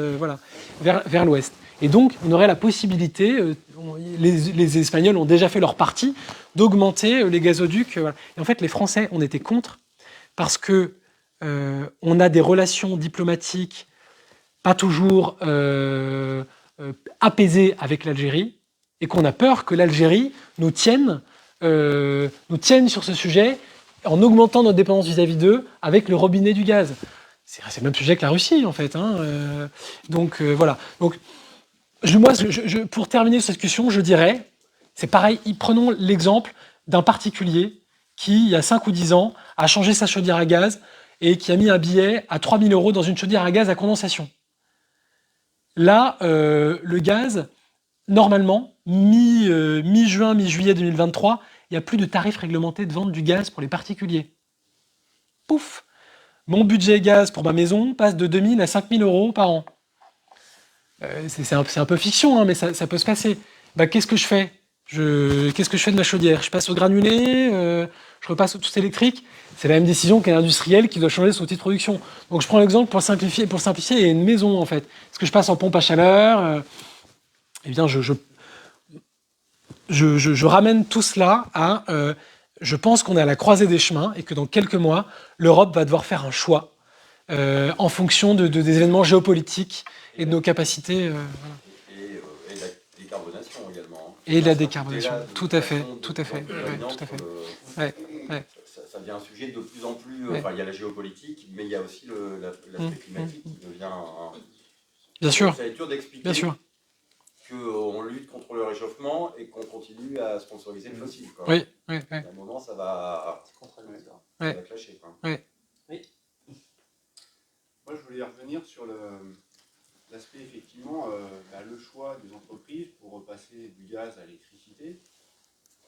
vers l'Ouest. Et donc, on aurait la possibilité, les Espagnols ont déjà fait leur partie, d'augmenter les gazoducs. Et en fait, les Français, on était contre parce que on a des relations diplomatiques pas toujours apaisées avec l'Algérie et qu'on a peur que l'Algérie nous tienne sur ce sujet en augmentant notre dépendance vis-à-vis d'eux avec le robinet du gaz. C'est le même sujet que la Russie, en fait. Donc, voilà. Donc, pour terminer cette discussion, je dirais, c'est pareil, prenons l'exemple d'un particulier qui, il y a 5 ou 10 ans, a changé sa chaudière à gaz et qui a mis un billet à 3 000 € dans une chaudière à gaz à condensation. Là, le gaz, normalement, mi-juin, mi-juillet 2023, il n'y a plus de tarifs réglementés de vente du gaz pour les particuliers. Pouf! Mon budget gaz pour ma maison passe de 2 000 à 5 000 € par an. C'est un peu fiction, mais ça peut se passer. Qu'est-ce que je fais Qu'est-ce que je fais de ma chaudière? Je passe au granulé, je repasse au tout électrique. C'est la même décision qu'un industriel qui doit changer son outil de production. Donc je prends l'exemple pour simplifier, il y a une maison en fait. Est-ce que je passe en pompe à chaleur? Eh bien, je ramène tout cela à... je pense qu'on est à la croisée des chemins et que dans quelques mois, l'Europe va devoir faire un choix en fonction des événements géopolitiques et de nos capacités. Et de la décarbonation également. Et de la décarbonation, tout à fait. Ça devient un sujet de plus en plus... il y a la géopolitique, mais il y a aussi l'aspect climatique qui devient... Bien sûr. Ça va être dur d'expliquer qu'on lutte contre le réchauffement et qu'on continue à sponsoriser le fossile. Oui. À un moment, ça va clasher. Moi, je voulais revenir sur l'aspect effectivement, le choix des entreprises pour repasser du gaz à l'électricité.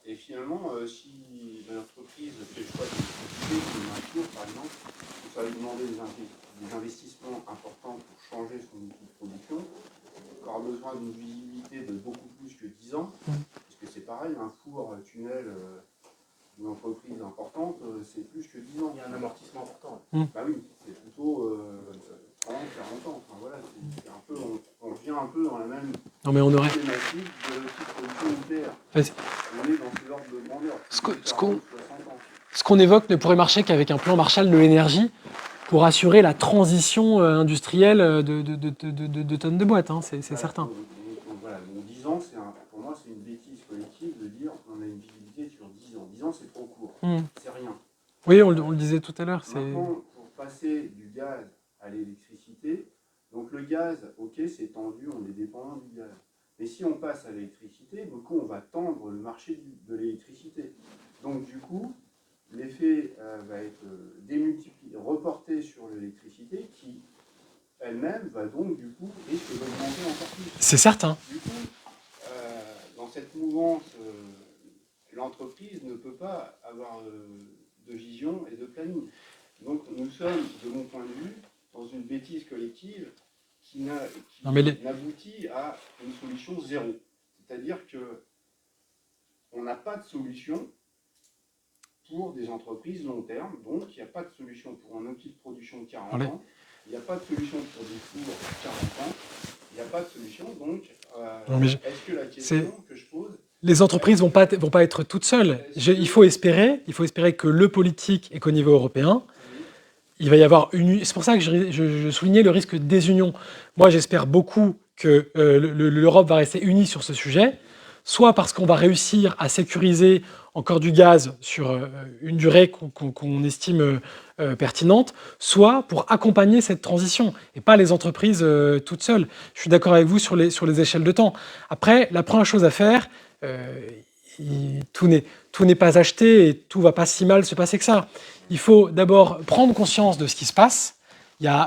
Et finalement, si l'entreprise fait le choix de l'électricité, comme un cours par exemple, ça va lui demander des investissements importants pour changer son outil de production. Il aura besoin d'une visibilité de beaucoup plus que 10 ans, parce que c'est pareil, un four tunnel d'une entreprise importante, c'est plus que 10 ans. Il y a un amortissement important. Bah oui, c'est plutôt 30, 40 ans. Enfin, voilà, c'est un peu, on revient un peu dans la même problématique de petite production nucléaire. On est dans ces ordres de grandeur. Ce qu'on évoque ne pourrait marcher qu'avec un plan Marshall de l'énergie pour assurer la transition industrielle de tonnes de boîtes, hein, c'est certain. Donc, voilà, donc 10 ans, pour moi, c'est une bêtise collective de dire on a une visibilité sur 10 ans. 10 ans, c'est trop court, c'est rien. Oui, on le disait tout à l'heure. Maintenant, pour passer du gaz à l'électricité, donc le gaz, ok, c'est tendu, on est dépendant du gaz. Mais si on passe à l'électricité, du coup, on va tendre le marché de l'électricité. Donc du coup, l'effet va être démultiplié, reporté sur l'électricité qui, elle-même, va donc du coup risque d'augmenter encore plus. C'est certain. Du coup, dans cette mouvance, l'entreprise ne peut pas avoir de vision et de planning. Donc nous sommes, de mon point de vue, dans une bêtise collective qui n'aboutit à une solution zéro. C'est-à-dire que on n'a pas de solution pour des entreprises long terme, donc il n'y a pas de solution pour un outil de production de 40 ans, il n'y a pas de solution pour des fours de 40 ans, il n'y a pas de solution, donc est-ce que la question que je pose... Les entreprises vont pas être toutes seules. Il faut espérer que le politique et qu'au niveau européen, il va y avoir une... C'est pour ça que je soulignais le risque de désunion. Moi, j'espère beaucoup que l'Europe va rester unie sur ce sujet, soit parce qu'on va réussir à sécuriser encore du gaz sur une durée qu'on estime pertinente, soit pour accompagner cette transition, et pas les entreprises toutes seules. Je suis d'accord avec vous sur les échelles de temps. Après, la première chose à faire, tout n'est pas acheté et tout ne va pas si mal se passer que ça. Il faut d'abord prendre conscience de ce qui se passe.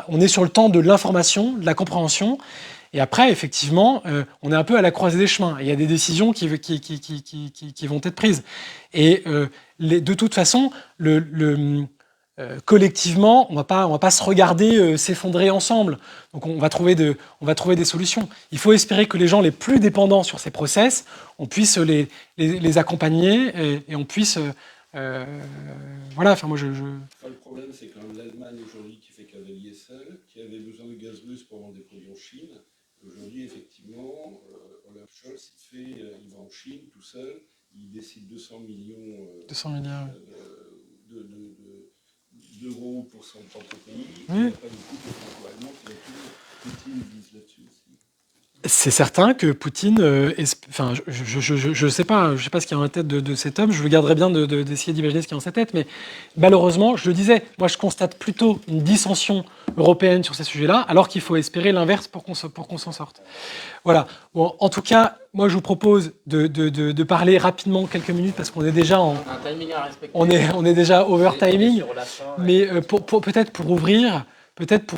On est sur le temps de l'information, de la compréhension. Et après, effectivement, on est un peu à la croisée des chemins. Il y a des décisions qui vont être prises. Et de toute façon, collectivement, on va pas se regarder s'effondrer ensemble. Donc on va trouver des solutions. Il faut espérer que les gens les plus dépendants sur ces process, on puisse les accompagner et on puisse... voilà, enfin moi Le problème, c'est que l'Allemagne aujourd'hui qui fait cavalier seul, qui avait besoin de gaz russe pour vendre des produits en Chine, aujourd'hui, effectivement, Olaf Scholz, il va en Chine tout seul, il décide 200 millions d'euros pour son propre pays. Il n'y a pas de couple franco-allemand qui va tout. Poutine vise là-dessus aussi. C'est certain que Poutine, je sais pas ce qu'il y a en tête de cet homme, je le garderai bien d'essayer d'imaginer ce qu'il y a dans sa tête, mais malheureusement, je le disais, moi je constate plutôt une dissension européenne sur ces sujets-là, alors qu'il faut espérer l'inverse pour qu'on s'en sorte. Voilà. Bon, en tout cas, moi je vous propose de parler rapidement quelques minutes, parce qu'on est déjà un timing à respecter. On est déjà over timing, mais peut-être pour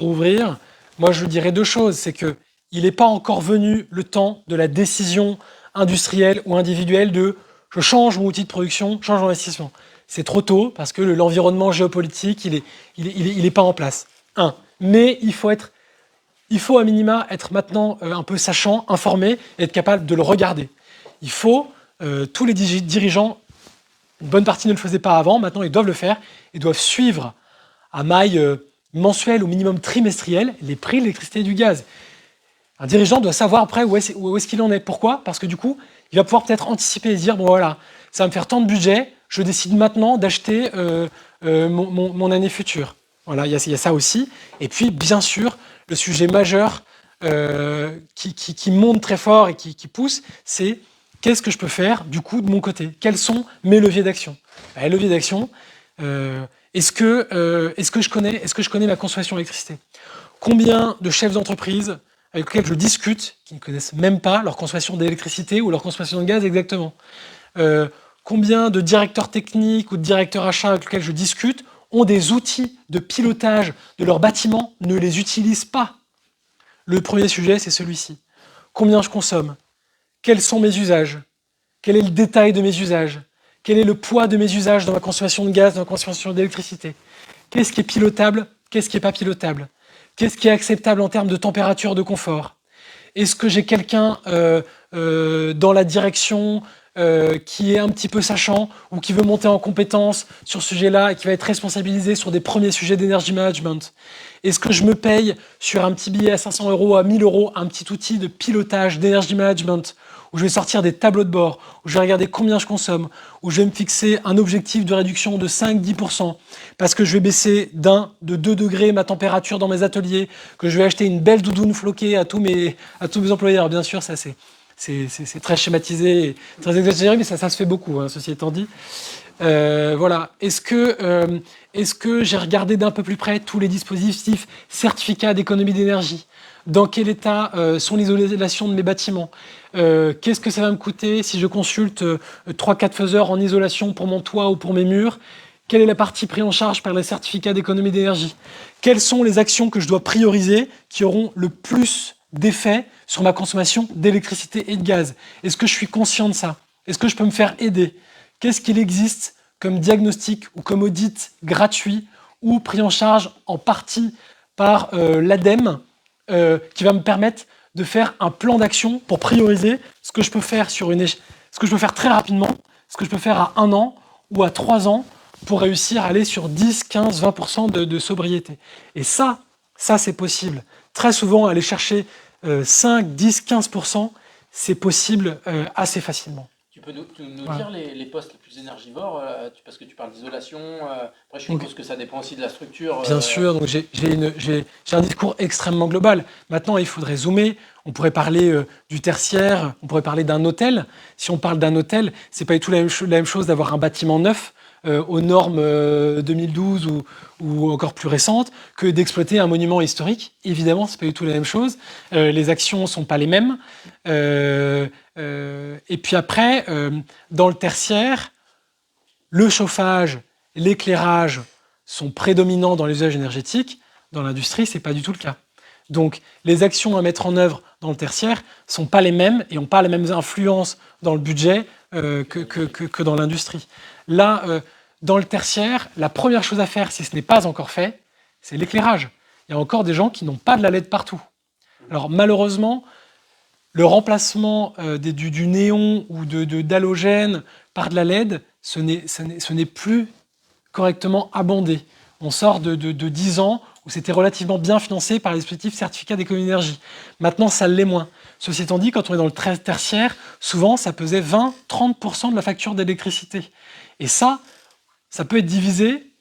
ouvrir, moi je dirais deux choses, c'est que il n'est pas encore venu le temps de la décision industrielle ou individuelle de « je change mon outil de production, change mon investissement ». C'est trop tôt parce que l'environnement géopolitique, il est pas en place. Mais il faut à minima être maintenant un peu sachant, informé et être capable de le regarder. Il faut, tous les dirigeants, une bonne partie ne le faisaient pas avant, maintenant ils doivent le faire et doivent suivre à maille mensuelle ou minimum trimestrielle les prix de l'électricité et du gaz. Un dirigeant doit savoir après où est-ce qu'il en est. Pourquoi ? Parce que du coup, il va pouvoir peut-être anticiper et se dire, bon voilà, ça va me faire tant de budget, je décide maintenant d'acheter mon année future. Voilà, il y a ça aussi. Et puis, bien sûr, le sujet majeur qui monte très fort et qui pousse, c'est qu'est-ce que je peux faire du coup de mon côté ? Quels sont mes leviers d'action ? Les leviers d'action, est-ce que je connais ma consommation d'électricité ? Combien de chefs d'entreprise avec lesquels je discute, qui ne connaissent même pas leur consommation d'électricité ou leur consommation de gaz exactement. Combien de directeurs techniques ou de directeurs achats avec lesquels je discute ont des outils de pilotage de leur bâtiment, ne les utilisent pas. Le premier sujet, c'est celui-ci. Combien je consomme? Quels sont mes usages? Quel est le détail de mes usages? Quel est le poids de mes usages dans ma consommation de gaz, dans ma consommation d'électricité? Qu'est-ce qui est pilotable? Qu'est-ce qui n'est pas pilotable? Qu'est-ce qui est acceptable en termes de température, de confort? Est-ce que j'ai quelqu'un dans la direction qui est un petit peu sachant ou qui veut monter en compétence sur ce sujet-là et qui va être responsabilisé sur des premiers sujets d'énergie management? Est-ce que je me paye sur un petit billet à 500 euros, à 1000 euros, un petit outil de pilotage d'énergie management où je vais sortir des tableaux de bord, où je vais regarder combien je consomme, où je vais me fixer un objectif de réduction de 5-10%, parce que je vais baisser de 2 degrés ma température dans mes ateliers, que je vais acheter une belle doudoune floquée à tous mes employés. Alors bien sûr, ça c'est très schématisé, et très exagéré, mais ça se fait beaucoup, hein, ceci étant dit. Voilà. Est-ce que j'ai regardé d'un peu plus près tous les dispositifs certificats d'économie d'énergie? Dans quel état sont l'isolation de mes bâtiments? Qu'est-ce que ça va me coûter si je consulte 3-4 faiseurs en isolation pour mon toit ou pour mes murs? Quelle est la partie prise en charge par les certificats d'économie d'énergie? Quelles sont les actions que je dois prioriser qui auront le plus d'effet sur ma consommation d'électricité et de gaz? Est-ce que je suis conscient de ça? Est-ce que je peux me faire aider? Qu'est-ce qu'il existe comme diagnostic ou comme audit gratuit ou pris en charge en partie par l'ADEME qui va me permettre de faire un plan d'action pour prioriser ce que je peux faire ce que je peux faire très rapidement, ce que je peux faire à 1 an ou à 3 ans pour réussir à aller sur 10, 15, 20% de sobriété. Et ça c'est possible. Très souvent, aller chercher 5, 10, 15%, c'est possible assez facilement. Tu peux nous Voilà. dire les postes les plus énergivores, parce que tu parles d'isolation, après je suppose que ça dépend aussi de la structure. Bien sûr, donc j'ai un discours extrêmement global. Maintenant, il faudrait zoomer. On pourrait parler du tertiaire, on pourrait parler d'un hôtel. Si on parle d'un hôtel, c'est pas du tout la même chose d'avoir un bâtiment neuf aux normes 2012 ou encore plus récentes que d'exploiter un monument historique. Évidemment, c'est pas du tout la même chose. Les actions sont pas les mêmes. Et puis après, dans le tertiaire, le chauffage, l'éclairage sont prédominants dans les usages énergétiques. Dans l'industrie, ce n'est pas du tout le cas. Donc, les actions à mettre en œuvre dans le tertiaire ne sont pas les mêmes et n'ont pas les mêmes influences dans le budget que dans l'industrie. Là, dans le tertiaire, la première chose à faire, si ce n'est pas encore fait, c'est l'éclairage. Il y a encore des gens qui n'ont pas de la LED partout. Alors, malheureusement, le remplacement du néon ou d'halogène par de la LED, ce n'est plus correctement abondé. On sort de 10 ans où c'était relativement bien financé par les dispositifs certificats d'économie d'énergie. Maintenant, ça l'est moins. Ceci étant dit, quand on est dans le tertiaire, souvent, ça pesait 20-30% de la facture d'électricité. Et ça peut être divisé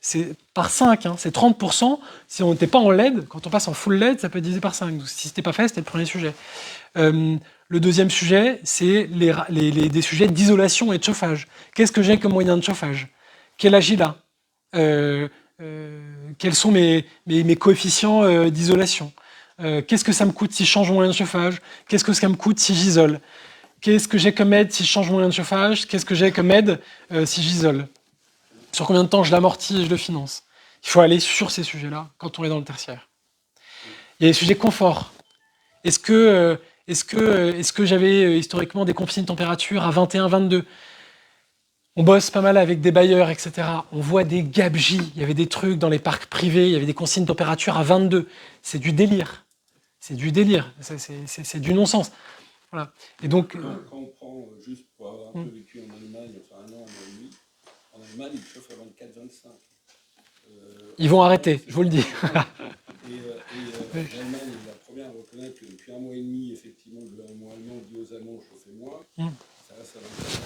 par 5. C'est 30%. Si on n'était pas en LED, quand on passe en full LED, ça peut être divisé par 5. Donc, si ce n'était pas fait, c'était le premier sujet. Le deuxième sujet, c'est des sujets d'isolation et de chauffage. Qu'est-ce que j'ai comme moyen de chauffage? Quel âge il a? Quels sont mes coefficients d'isolation? Qu'est-ce que ça me coûte si je change mon moyen de chauffage? Qu'est-ce que ça me coûte si j'isole? Qu'est-ce que j'ai comme aide si je change mon moyen de chauffage? Qu'est-ce que j'ai comme aide si j'isole? Sur combien de temps je l'amortis et je le finance? Il faut aller sur ces sujets-là quand on est dans le tertiaire. Il y a les sujets confort. Est-ce que j'avais historiquement des consignes de température à 21, 22? On bosse pas mal avec des bailleurs, etc. On voit des gabegies. Il y avait des trucs dans les parcs privés, il y avait des consignes de température à 22. C'est du délire. C'est du délire. C'est du non-sens. Voilà. Et donc, quand on prend, juste pour avoir un peu vécu en Allemagne, enfin 1 an, 1 an et demi, en Allemagne, ils chauffent à 24-25. Ils vont arrêter, je vous le dis. L'Allemagne est la première à reconnaître que depuis 1 mois et demi, effectivement, le gouvernement allemand dit aux Allemands chauffez moins. Ça reste à 24.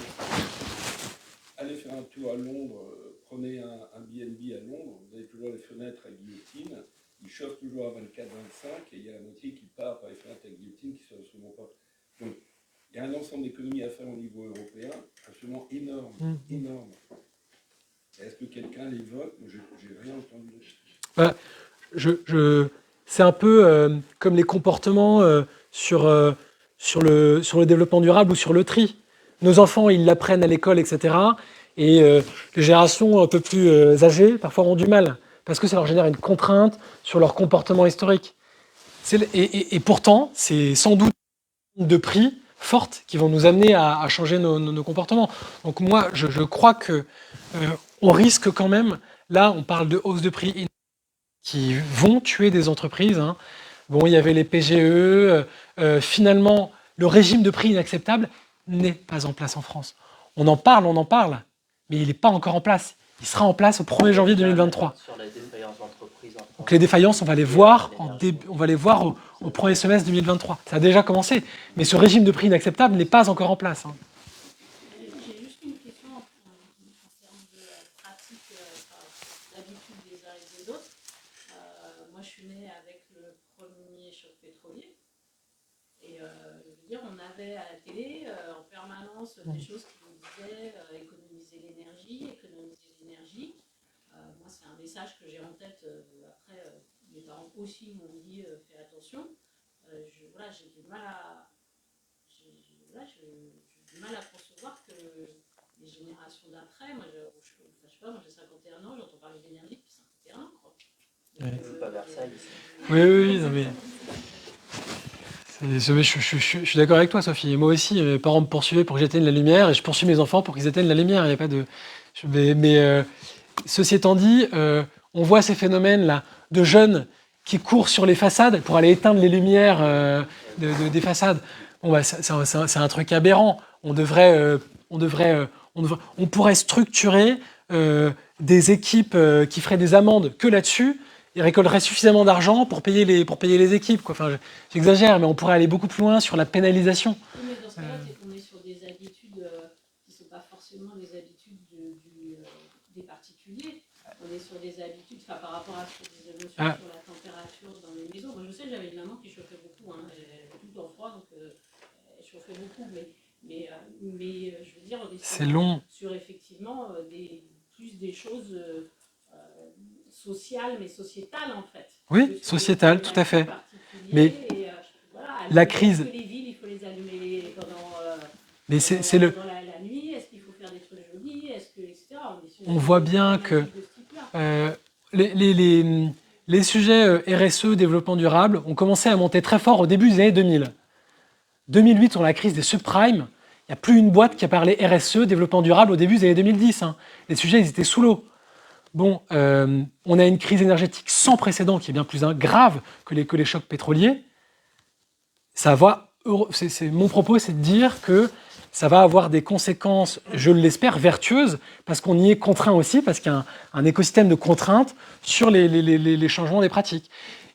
Allez faire un tour à Londres, prenez un B&B à Londres, vous avez toujours les fenêtres à guillotine, ils chauffent toujours à 24-25 et il y a la moitié qui part par les fenêtres à guillotine qui ne sont absolument pas. Donc il y a un ensemble d'économies à faire au niveau européen absolument énorme, énorme. Est-ce que quelqu'un l'évoque? J'ai rien entendu. C'est un peu comme les comportements sur le développement durable ou sur le tri. Nos enfants, ils l'apprennent à l'école, etc. Et les générations un peu plus âgées, parfois, ont du mal, parce que ça leur génère une contrainte sur leur comportement historique. Et pourtant, c'est sans doute de prix fortes qui vont nous amener à changer nos comportements. Donc moi, je crois que on risque quand même, là, on parle de hausse de prix qui vont tuer des entreprises. Hein. Bon, il y avait les PGE. Finalement, le régime de prix inacceptable n'est pas en place en France. On en parle, mais il n'est pas encore en place. Il sera en place au 1er janvier 2023. Sur les défaillances d'entreprises en France. Donc les défaillances, on va les voir, au premier semestre 2023. Ça a déjà commencé, mais ce régime de prix inacceptable n'est pas encore en place. Hein. J'ai juste une question en termes de pratique, d'habitude des uns et des autres. Moi, je suis née avec le premier choc pétrolier. Et je veux dire, on avait à la télé en permanence des choses qui nous disaient économiser l'énergie. Moi, c'est un message que j'ai en tête. Après, mes parents aussi m'ont dit fais attention. J'ai du mal à concevoir que les générations d'après, moi, je sais pas, moi j'ai 51 ans, j'entends parler d'énergie depuis 51 ans, quoi. C'est pas Versailles. Oui, non, mais... Je suis d'accord avec toi, Sophie. Et moi aussi, mes parents me poursuivaient pour que j'éteigne la lumière et je poursuis mes enfants pour qu'ils éteignent la lumière. Il n'y a pas de... Ceci étant dit, on voit ces phénomènes-là de jeunes qui courent sur les façades pour aller éteindre les lumières des façades. Bon, bah, c'est un truc aberrant. On pourrait structurer des équipes qui feraient des amendes que là-dessus. Ils récolteraient suffisamment d'argent pour payer les équipes. Quoi. Enfin, j'exagère, mais on pourrait aller beaucoup plus loin sur la pénalisation. Oui, mais dans ce cas-là, on est sur des habitudes qui ne sont pas forcément les habitudes des particuliers. On est sur des habitudes par rapport à ce que vous avez sur la température dans les maisons. Moi, je sais, j'avais une maman qui chauffait beaucoup. Hein, tout le temps froid, donc elle chauffait beaucoup. Mais je veux dire, on est sur effectivement plus des choses sociales, mais sociétales en fait. Oui, sociétales, tout à fait. Mais la crise... Est-ce que les villes, il faut les allumer pendant la nuit? Est-ce qu'il faut faire des trucs jolis? Etc. On voit bien que les sujets RSE, développement durable, ont commencé à monter très fort au début des années 2000. 2008, on a la crise des subprimes. Il n'y a plus une boîte qui a parlé RSE, développement durable, au début des années 2010. Hein. Les sujets, ils étaient sous l'eau. Bon, on a une crise énergétique sans précédent qui est bien plus grave que les chocs pétroliers. Mon propos, c'est de dire que ça va avoir des conséquences, je l'espère, vertueuses, parce qu'on y est contraint aussi, parce qu'il y a un écosystème de contraintes sur les changements des pratiques.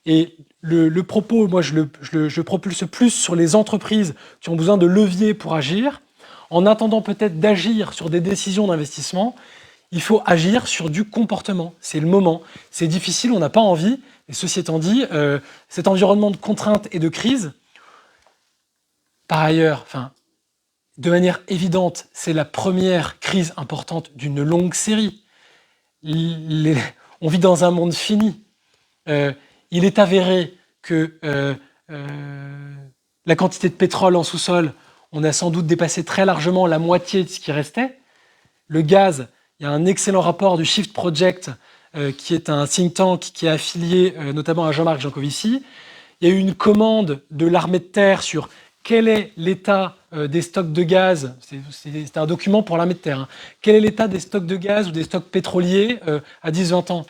Et le propos, moi, je propulse plus sur les entreprises qui ont besoin de leviers pour agir. En attendant peut-être d'agir sur des décisions d'investissement, il faut agir sur du comportement. C'est le moment. C'est difficile, on n'a pas envie. Et ceci étant dit, cet environnement de contrainte et de crise, par ailleurs, de manière évidente, c'est la première crise importante d'une longue série. On vit dans un monde fini. Il est avéré que la quantité de pétrole en sous-sol, on a sans doute dépassé très largement la moitié de ce qui restait. Le gaz, il y a un excellent rapport du Shift Project, qui est un think tank qui est affilié notamment à Jean-Marc Jancovici. Il y a eu une commande de l'armée de terre sur quel est l'état des stocks de gaz. C'est un document pour l'armée de terre. Hein. Quel est l'état des stocks de gaz ou des stocks pétroliers à 10-20 ans?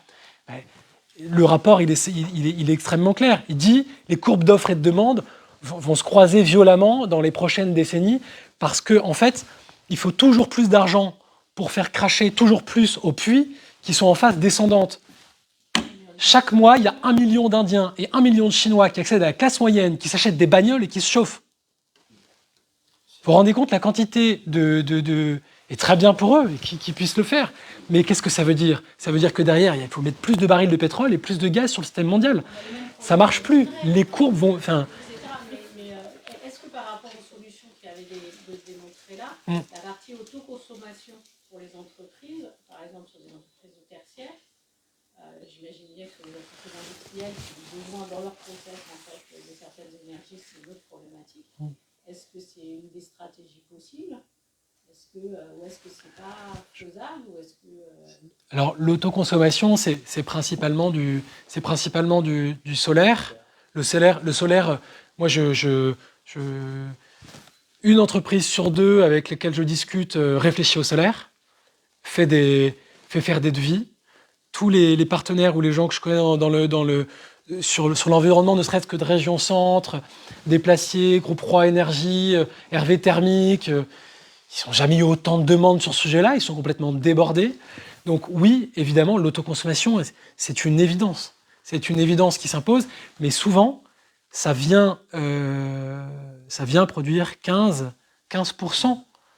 Le rapport, il est extrêmement clair. Il dit les courbes d'offres et de demande vont se croiser violemment dans les prochaines décennies parce qu'en fait, il faut toujours plus d'argent pour faire cracher toujours plus aux puits qui sont en phase descendante. Chaque mois, il y a 1 million d'Indiens et 1 million de Chinois qui accèdent à la classe moyenne, qui s'achètent des bagnoles et qui se chauffent. Vous vous rendez compte, la quantité est très bien pour eux qu'ils puissent le faire. Mais qu'est-ce que ça veut dire? Ça veut dire que derrière, il faut mettre plus de barils de pétrole et plus de gaz sur le système mondial. Ça ne marche plus. Les courbes vont... Est-ce que par rapport aux solutions qui avaient été démontrées là, la partie autoconsommation pour les entreprises, par exemple sur des entreprises de tertiaire, j'imagine bien que les entreprises industrielles qui ont besoin dans leur process en fait, de certaines énergies, c'est une autre problématique. Est-ce que c'est une des stratégies possibles? Ou est-ce que c'est pas faisable ou est-ce que, Alors l'autoconsommation, c'est principalement du solaire. Le solaire, moi, une entreprise sur deux avec lesquelles je discute réfléchit au solaire, fait faire des devis. Tous les partenaires ou les gens que je connais sur l'environnement, ne serait-ce que de Région Centre, des Placiers, Groupe Roi Énergie, Hervé Thermique, ils n'ont jamais eu autant de demandes sur ce sujet-là, ils sont complètement débordés. Donc oui, évidemment, l'autoconsommation, c'est une évidence. C'est une évidence qui s'impose, mais souvent, ça vient produire 15%.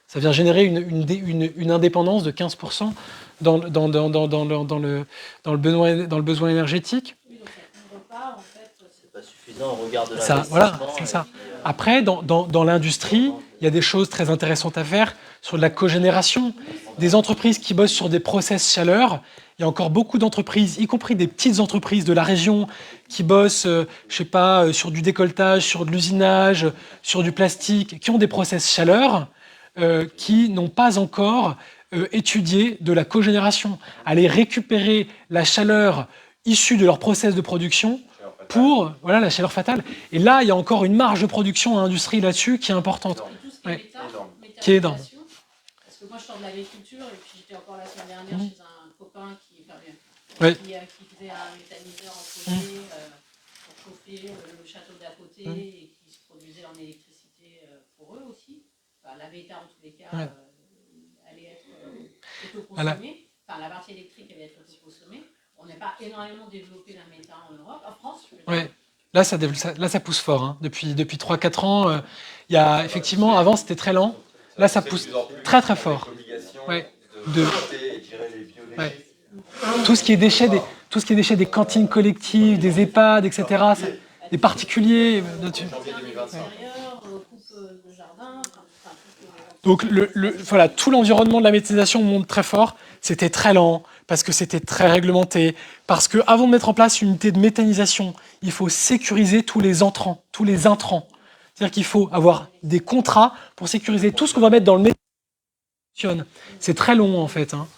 Ça vient générer une indépendance de 15% dans le besoin énergétique. Oui, donc ça ne pas, en fait. C'est pas suffisant au regard de Ça, l'investissement. voilà, c'est ça. Après, dans l'industrie, il y a des choses très intéressantes à faire sur de la cogénération. Des entreprises qui bossent sur des process chaleur, il y a encore beaucoup d'entreprises, y compris des petites entreprises de la région, qui bossent, sur du décolletage, sur de l'usinage, sur du plastique, qui ont des process chaleur, qui n'ont pas encore étudié de la cogénération. Aller récupérer la chaleur issue de leur process de production pour la chaleur fatale. Et là, il y a encore une marge de production à l'industrie là-dessus qui est importante. Tout ce qui est méthane, Qui est énorme. Parce que moi, je sors de l'agriculture et puis j'étais encore la semaine dernière chez un copain qui faisait un méthaniseur en foyer pour chauffer le château d'à côté et qui se produisait en électricité pour eux aussi. Enfin, la bêta, en tous les cas, allait être autoconsommée. Enfin, la partie électrique allait être autoconsommée. On n'a pas énormément développé la méta en Europe, en France. Là, ça pousse fort. Hein. Depuis 3-4 ans, il y a effectivement, avant c'était très lent. Là, ça pousse très très fort. Tout ce qui est déchets des cantines collectives, des EHPAD, etc. Des particuliers. Donc, tout l'environnement de la méthanisation monte très fort. C'était très lent, parce que c'était très réglementé, parce qu'avant de mettre en place une unité de méthanisation, il faut sécuriser tous les intrants. C'est-à-dire qu'il faut avoir des contrats pour sécuriser tout ce qu'on va mettre dans le méthanisation. C'est très long, en fait. Hein.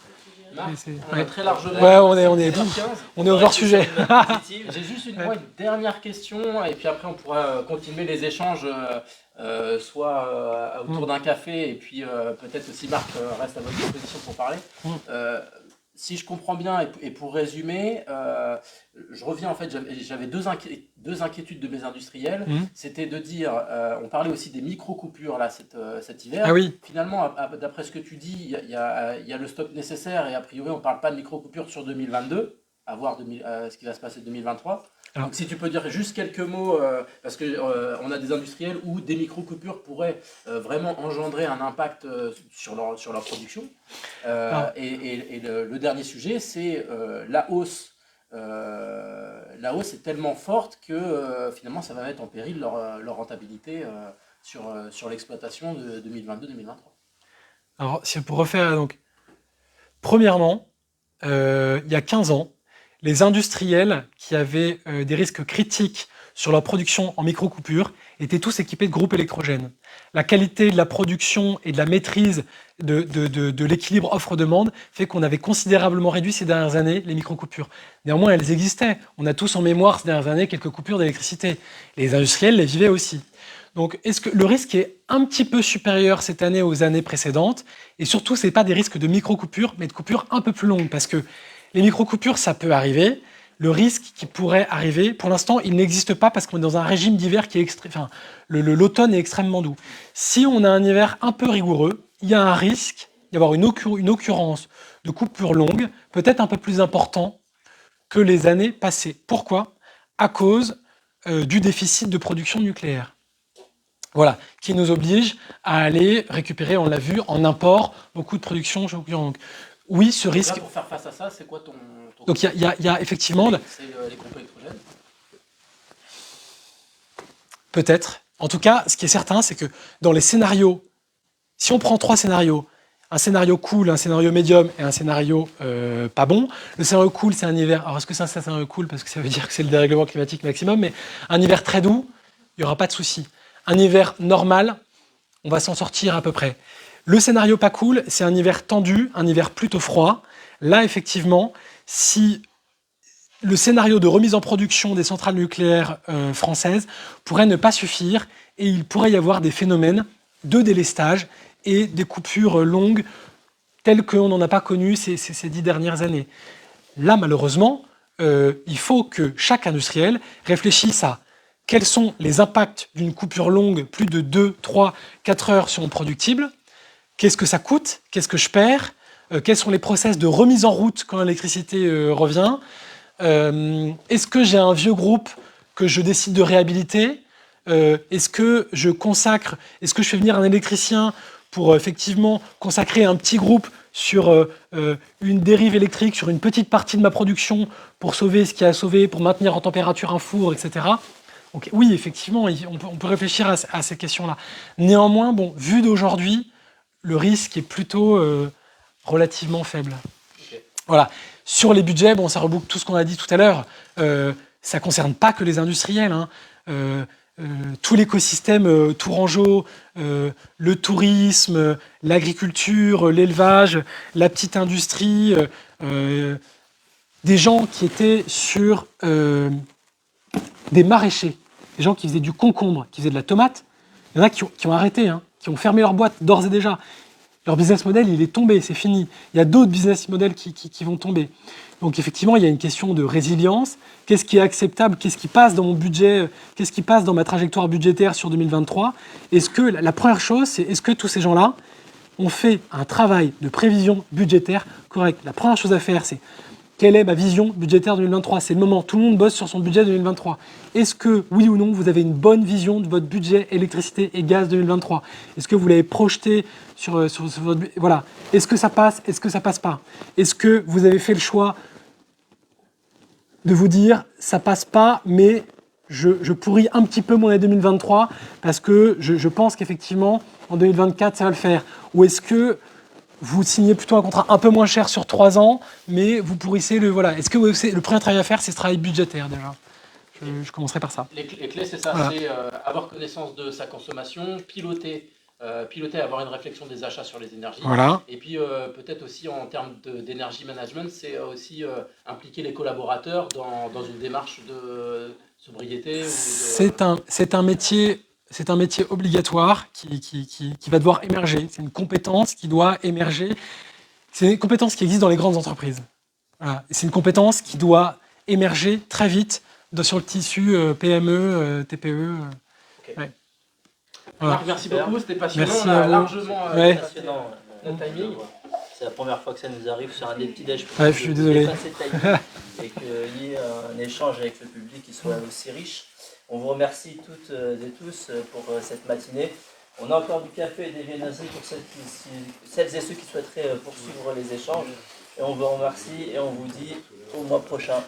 On est très largement. On est au hors sujet. J'ai juste une dernière question, et puis après on pourra continuer les échanges, soit autour d'un café, et puis peut-être aussi Marc reste à votre disposition pour parler. Si je comprends bien, et pour résumer, je reviens en fait, j'avais deux inquiétudes de mes industriels. C'était de dire, on parlait aussi des micro-coupures là cet hiver. Ah oui. Finalement, d'après ce que tu dis, il y a le stock nécessaire et a priori on ne parle pas de micro-coupures sur 2022, à voir ce qui va se passer en 2023. Donc si tu peux dire juste quelques mots, parce qu'on a des industriels où des micro-coupures pourraient vraiment engendrer un impact sur leur production. Et le dernier sujet, c'est la hausse. La hausse est tellement forte que finalement ça va mettre en péril leur rentabilité sur l'exploitation de 2022-2023. Alors, si pour refaire, donc, premièrement, il y a 15 ans, les industriels qui avaient des risques critiques sur leur production en micro-coupures étaient tous équipés de groupes électrogènes. La qualité de la production et de la maîtrise de l'équilibre offre-demande fait qu'on avait considérablement réduit ces dernières années les micro-coupures. Néanmoins, elles existaient. On a tous en mémoire ces dernières années quelques coupures d'électricité. Les industriels les vivaient aussi. Donc, est-ce que le risque est un petit peu supérieur cette année aux années précédentes? Et surtout, ce n'est pas des risques de micro-coupures, mais de coupures un peu plus longues, parce que les micro-coupures, ça peut arriver. Le risque qui pourrait arriver, pour l'instant, il n'existe pas parce qu'on est dans un régime d'hiver qui est l'automne est extrêmement doux. Si on a un hiver un peu rigoureux, il y a un risque d'y avoir une occurrence de coupures longues, peut-être un peu plus important que les années passées. Pourquoi? À cause du déficit de production nucléaire. Voilà, qui nous oblige à aller récupérer, on l'a vu, en import, beaucoup de production. Donc, oui, ce risque. Là, pour faire face à ça, c'est quoi ton... Donc il y a effectivement... C'est les groupes électrogènes. Peut-être. En tout cas, ce qui est certain, c'est que dans les scénarios, si on prend 3 scénarios, un scénario cool, un scénario médium et un scénario pas bon, le scénario cool, c'est un hiver... Alors est-ce que c'est un scénario cool parce que ça veut dire que c'est le dérèglement climatique maximum, mais un hiver très doux, il n'y aura pas de souci. Un hiver normal, on va s'en sortir à peu près. Le scénario pas cool, c'est un hiver tendu, un hiver plutôt froid. Là, effectivement, si le scénario de remise en production des centrales nucléaires françaises pourrait ne pas suffire et il pourrait y avoir des phénomènes de délestage et des coupures longues telles qu'on n'en a pas connues ces 10 dernières années. Là, malheureusement, il faut que chaque industriel réfléchisse à quels sont les impacts d'une coupure longue, plus de 2, 3, 4 heures sur mon productible, qu'est-ce que ça coûte, qu'est-ce que je perds, quels sont les process de remise en route quand l'électricité revient, est-ce que j'ai un vieux groupe que je décide de réhabiliter, est-ce que je fais venir un électricien pour effectivement consacrer un petit groupe sur une dérive électrique, sur une petite partie de ma production pour sauver ce qu'il y a à sauver, pour maintenir en température un four, etc. Donc, oui, effectivement, on peut réfléchir à ces questions-là. Néanmoins, bon, vu d'aujourd'hui, le risque est plutôt relativement faible. Okay. Voilà. Sur les budgets, bon, ça reboucle tout ce qu'on a dit tout à l'heure. Ça ne concerne pas que les industriels. Hein. Tout l'écosystème tourangeau, le tourisme, l'agriculture, l'élevage, la petite industrie, des gens qui étaient sur des maraîchers, des gens qui faisaient du concombre, qui faisaient de la tomate, il y en a qui ont arrêté, hein, qui ont fermé leur boîte d'ores et déjà. Leur business model, il est tombé, c'est fini. Il y a d'autres business models qui vont tomber. Donc effectivement, il y a une question de résilience. Qu'est-ce qui est acceptable? Qu'est-ce qui passe dans mon budget? Qu'est-ce qui passe dans ma trajectoire budgétaire sur 2023? Est-ce que la première chose, c'est est-ce que tous ces gens-là ont fait un travail de prévision budgétaire correct? La première chose à faire, c'est quelle est ma vision budgétaire 2023? C'est le moment. Tout le monde bosse sur son budget 2023. Est-ce que, oui ou non, vous avez une bonne vision de votre budget électricité et gaz 2023? Est-ce que vous l'avez projeté sur votre... Voilà. Est-ce que ça passe? Est-ce que ça passe pas? Est-ce que vous avez fait le choix de vous dire, ça passe pas, mais je pourris un petit peu mon année 2023 parce que je pense qu'effectivement, en 2024, ça va le faire? Ou est-ce que vous signez plutôt un contrat un peu moins cher sur 3 ans, mais vous pourrissez le... Voilà. Est-ce que le premier travail à faire, c'est ce travail budgétaire déjà? Je commencerai par ça. Les clés, c'est ça, voilà. C'est avoir connaissance de sa consommation, piloter, avoir une réflexion des achats sur les énergies. Voilà. Et puis peut-être aussi en termes d'énergie management, c'est aussi impliquer les collaborateurs dans une démarche de sobriété. C'est un métier obligatoire qui va devoir émerger. C'est une compétence qui doit émerger. C'est une compétence qui existe dans les grandes entreprises. Voilà. C'est une compétence qui doit émerger très vite sur le tissu PME, TPE. Okay. Ouais. Voilà. Marc, merci beaucoup, c'était passionnant. Merci on a largement passionnant. Le timing. C'est la première fois que ça nous arrive sur un des petits déj. Ouais, je suis désolé. Et qu'il y ait un échange avec le public qui soit aussi riche. On vous remercie toutes et tous pour cette matinée. On a encore du café et des viennoiseries pour celles et ceux qui souhaiteraient poursuivre les échanges. Et on vous remercie et on vous dit au mois prochain.